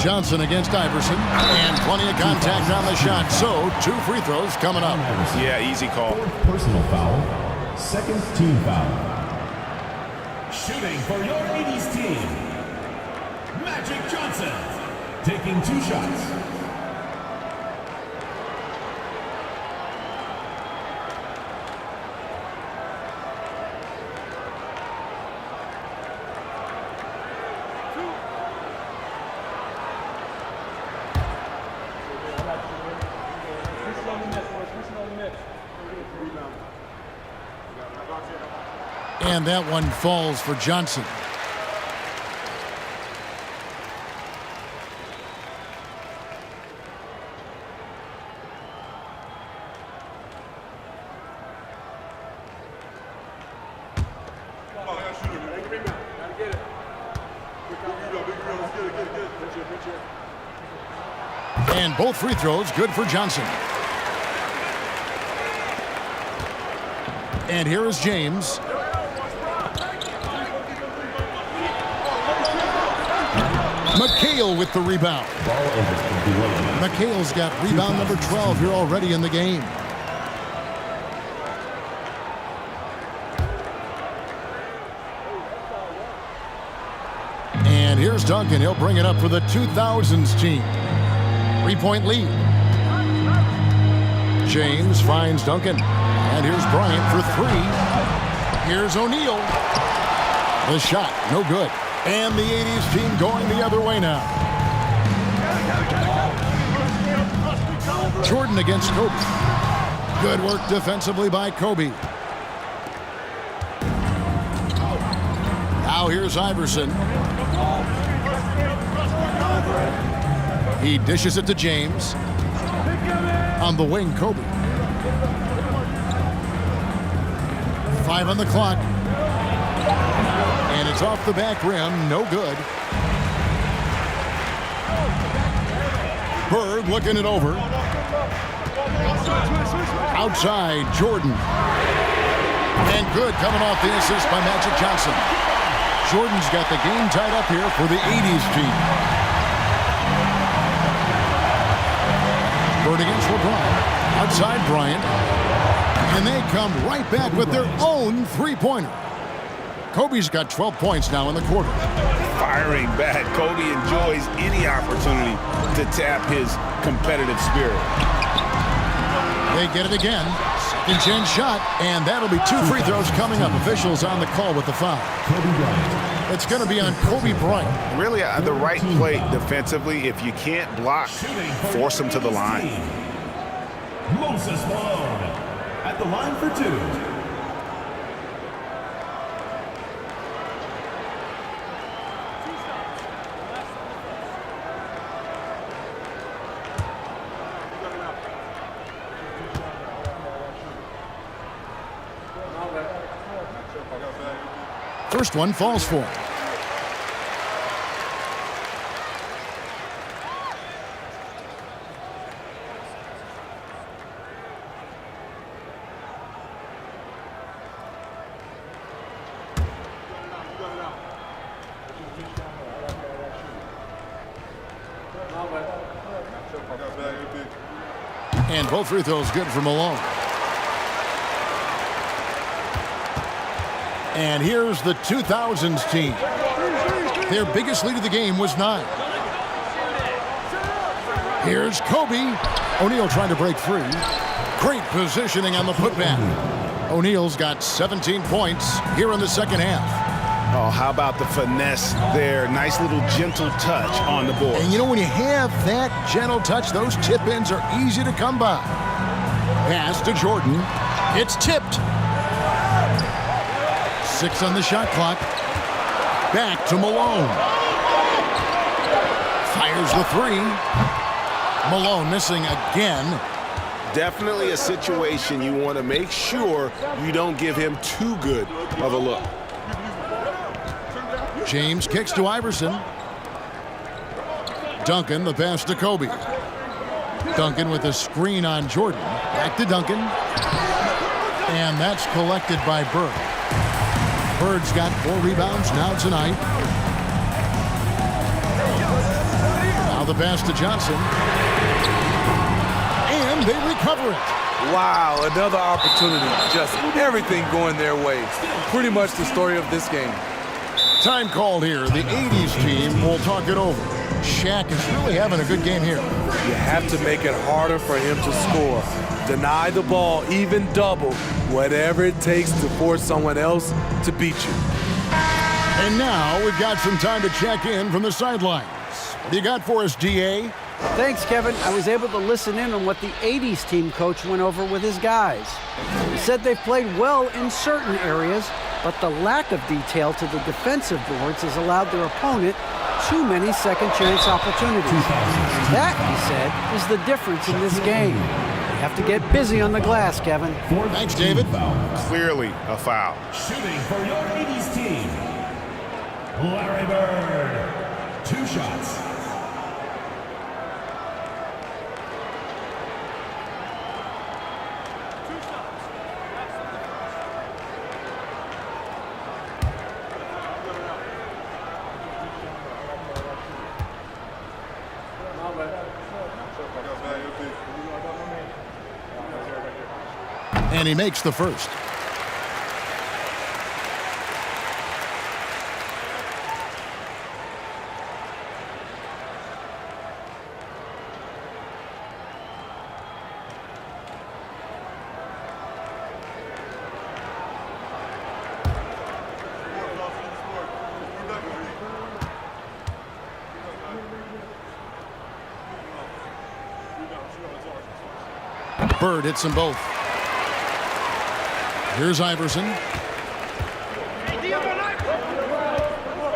Johnson against Iverson. And plenty of contact on the shot. So 2 free throws coming up. Yeah, easy call. Personal foul. Second team foul. Shooting for your 80's team, Magic Johnson, taking 2 shots. And that one falls for Johnson. And both free throws good for Johnson. And here is James. McHale with the rebound. McHale's got rebound number 12 here already in the game. And here's Duncan. He'll bring it up for the 2000's team. 3-point lead. James finds Duncan. And here's Bryant for 3. Here's O'Neal. The shot, no good. And the 80's team going the other way now. Jordan against Kobe. Good work defensively by Kobe. Now here's Iverson. He dishes it to James. On the wing, Kobe. 5 on the clock. And it's off the back rim. No good. Bird looking it over. Outside, Jordan. And good coming off the assist by Magic Johnson. Jordan's got the game tied up here for the 80s team. Bird against LeBron. Outside Bryant. And they come right back with their own three-pointer. Kobe's got 12 points now in the quarter. Firing back. Kobe enjoys any opportunity to tap his competitive spirit. They get it again. Second chance shot, and that'll be 2 free throws coming up. Officials on the call with the foul. It's going to be on Kobe Bryant. Really, the right play defensively. If you can't block, force him to the line. Moses Malone at the line for 2. First one falls for him. And both free throws good for Malone. And here's the 2000's team. Their biggest lead of the game was 9. Here's Kobe. O'Neal trying to break free. Great positioning on the putback. O'Neal's got 17 points here in the second half. Oh, how about the finesse there? Nice little gentle touch on the board. And you know, when you have that gentle touch, those tip-ins are easy to come by. Pass to Jordan. It's tipped. 6 on the shot clock. Back to Malone. Fires the 3. Malone missing again. Definitely a situation you want to make sure you don't give him too good of a look. James kicks to Iverson. Duncan, the pass to Kobe. Duncan with a screen on Jordan. Back to Duncan. And that's collected by Bird. Bird's got 4 rebounds now tonight. Now the pass to Johnson. And they recover it. Wow, another opportunity. Just everything going their way. Pretty much the story of this game. Time called here. The 80s team will talk it over. Shaq is really having a good game here. You have to make it harder for him to score. Deny the ball, even double, whatever it takes to force someone else to beat you. And now we've got some time to check in from the sidelines. What do you got for us, DA? Thanks, Kevin. I was able to listen in on what the 80s team coach went over with his guys. He said they've played well in certain areas, but the lack of detail to the defensive boards has allowed their opponent too many second chance opportunities. That, he said, is the difference in this game. You have to get busy on the glass, Kevin. Thanks, David. Clearly a foul. Shooting for your 80s team, Larry Bird. 2 shots. And he makes the first. Bird hits them both. Here's Iverson.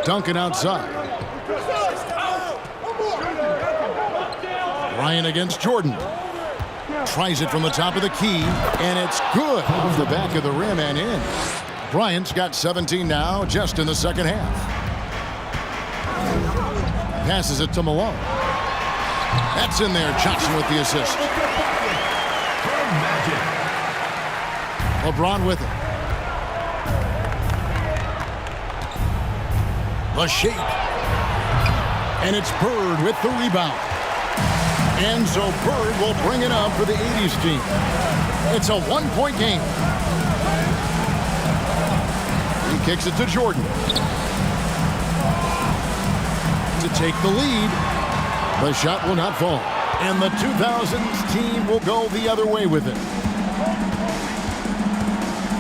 Duncan outside. Ryan against Jordan. Tries it from the top of the key, and it's good off the back of the rim and in. Bryant's got 17 now just in the second half. Passes it to Malone. That's in there. Johnson with the assist. LeBron with it. The shape. And it's Bird with the rebound. And so Bird will bring it up for the 80's team. It's a one-point game. He kicks it to Jordan. To take the lead. The shot will not fall. And the 2000's team will go the other way with it.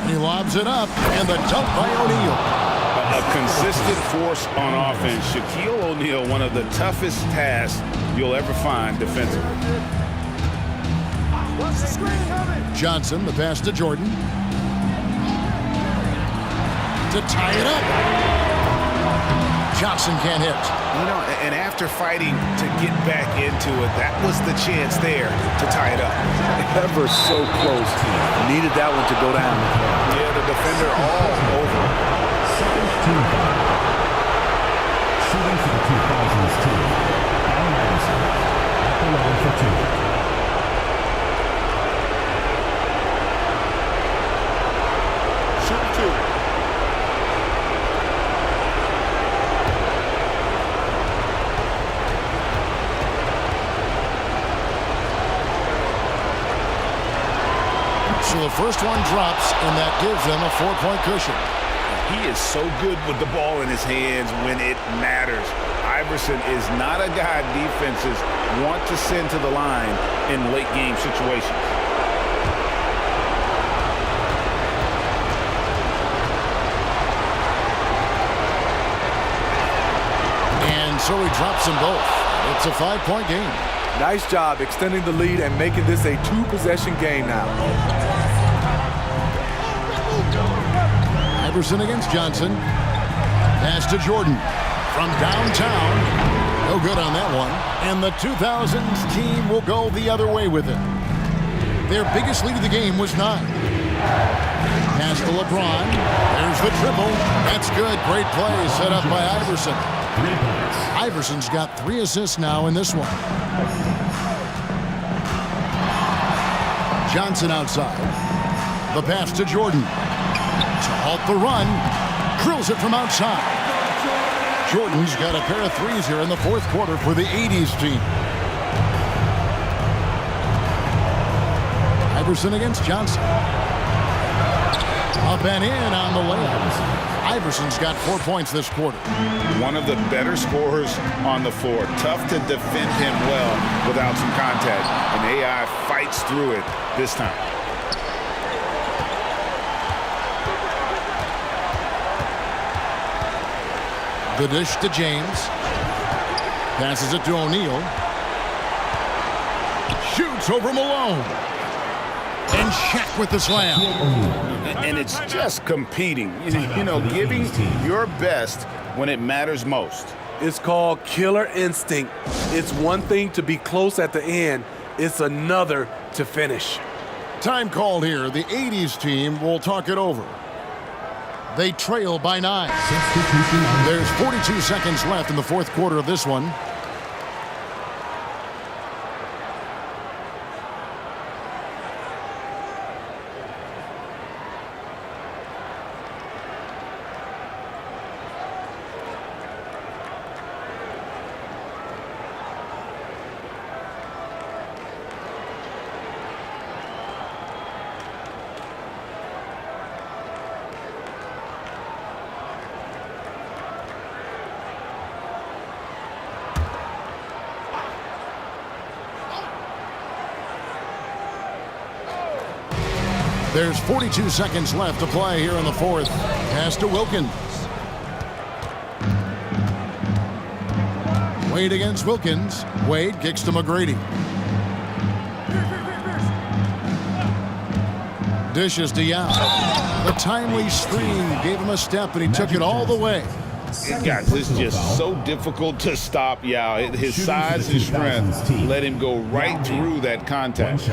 And he lobs it up. And the dunk by O'Neal. A consistent force on offense. Shaquille O'Neal, one of the toughest tasks you'll ever find defensively. Johnson, the pass to Jordan. To tie it up. Johnson can't hit. You know, and after fighting to get back into it, that was the chance there to tie it up. Ever so close. Needed that one to go down. Yeah, the defender all over. Team foul. Shooting for the 2000's team, Allen Iverson at the line for two. Shoot two. So the first one drops, and that gives them a 4-point cushion. He is so good with the ball in his hands when it matters. Iverson is not a guy defenses want to send to the line in late game situations. And so he drops them both. It's a 5-point game. Nice job extending the lead and making this a 2-possession game now. Iverson against Johnson. Pass to Jordan from downtown. No good on that one. And the 2000's team will go the other way with it. Their biggest lead of the game was 9. Pass to LeBron. There's the triple. That's good. Great play set up by Iverson. Iverson's got 3 assists now in this one. Johnson outside. The pass to Jordan. To halt the run, drills it from outside. Jordan's got a pair of threes here in the fourth quarter for the 80's team. Iverson against Johnson. Up and in on the layup. Iverson's got 4 points this quarter. One of the better scorers on the floor. Tough to defend him well without some contact. And AI fights through it this time. The dish to James. Passes it to O'Neal. Shoots over Malone. And Shaq with the slam. And it's just competing. You know, giving your best when it matters most. It's called killer instinct. It's one thing to be close at the end. It's another to finish. Time called here. The 80's team will talk it over. They trail by 9. There's 42 seconds left in the fourth quarter of this one. There's 42 seconds left to play here in the fourth. Pass to Wilkins. Wade against Wilkins. Wade kicks to McGrady. Dishes to Yao. The timely screen gave him a step, and he took it all the way. Guys, this is just so difficult to stop Yao. His size and strength let him go right through that contact.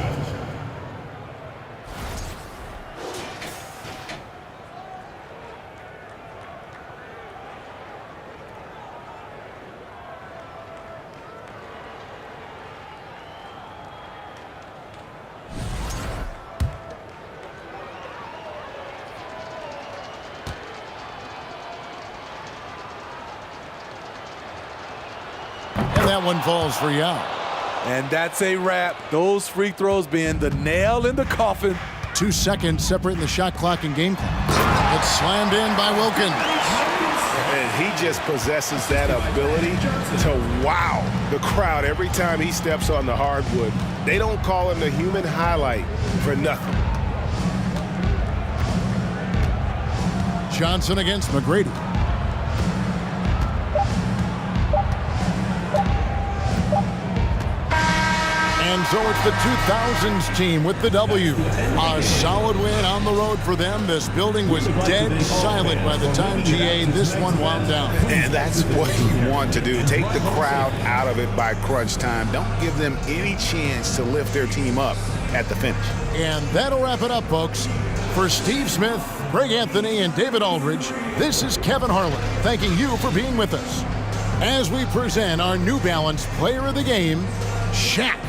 And that one falls for Yao. And that's a wrap. Those free throws being the nail in the coffin. 2 seconds separating the shot clock and game clock. It's slammed in by Wilkins. And he just possesses that ability to wow the crowd every time he steps on the hardwood. They don't call him the human highlight for nothing. Johnson against McGrady. And so it's the 2000's team with the W. A solid win on the road for them. This building was dead silent by the time, GA, this one wound down. And that's what you want to do. Take the crowd out of it by crunch time. Don't give them any chance to lift their team up at the finish. And that'll wrap it up, folks. For Steve Smith, Greg Anthony, and David Aldridge, this is Kevin Harlan thanking you for being with us as we present our New Balance Player of the Game, Shaq.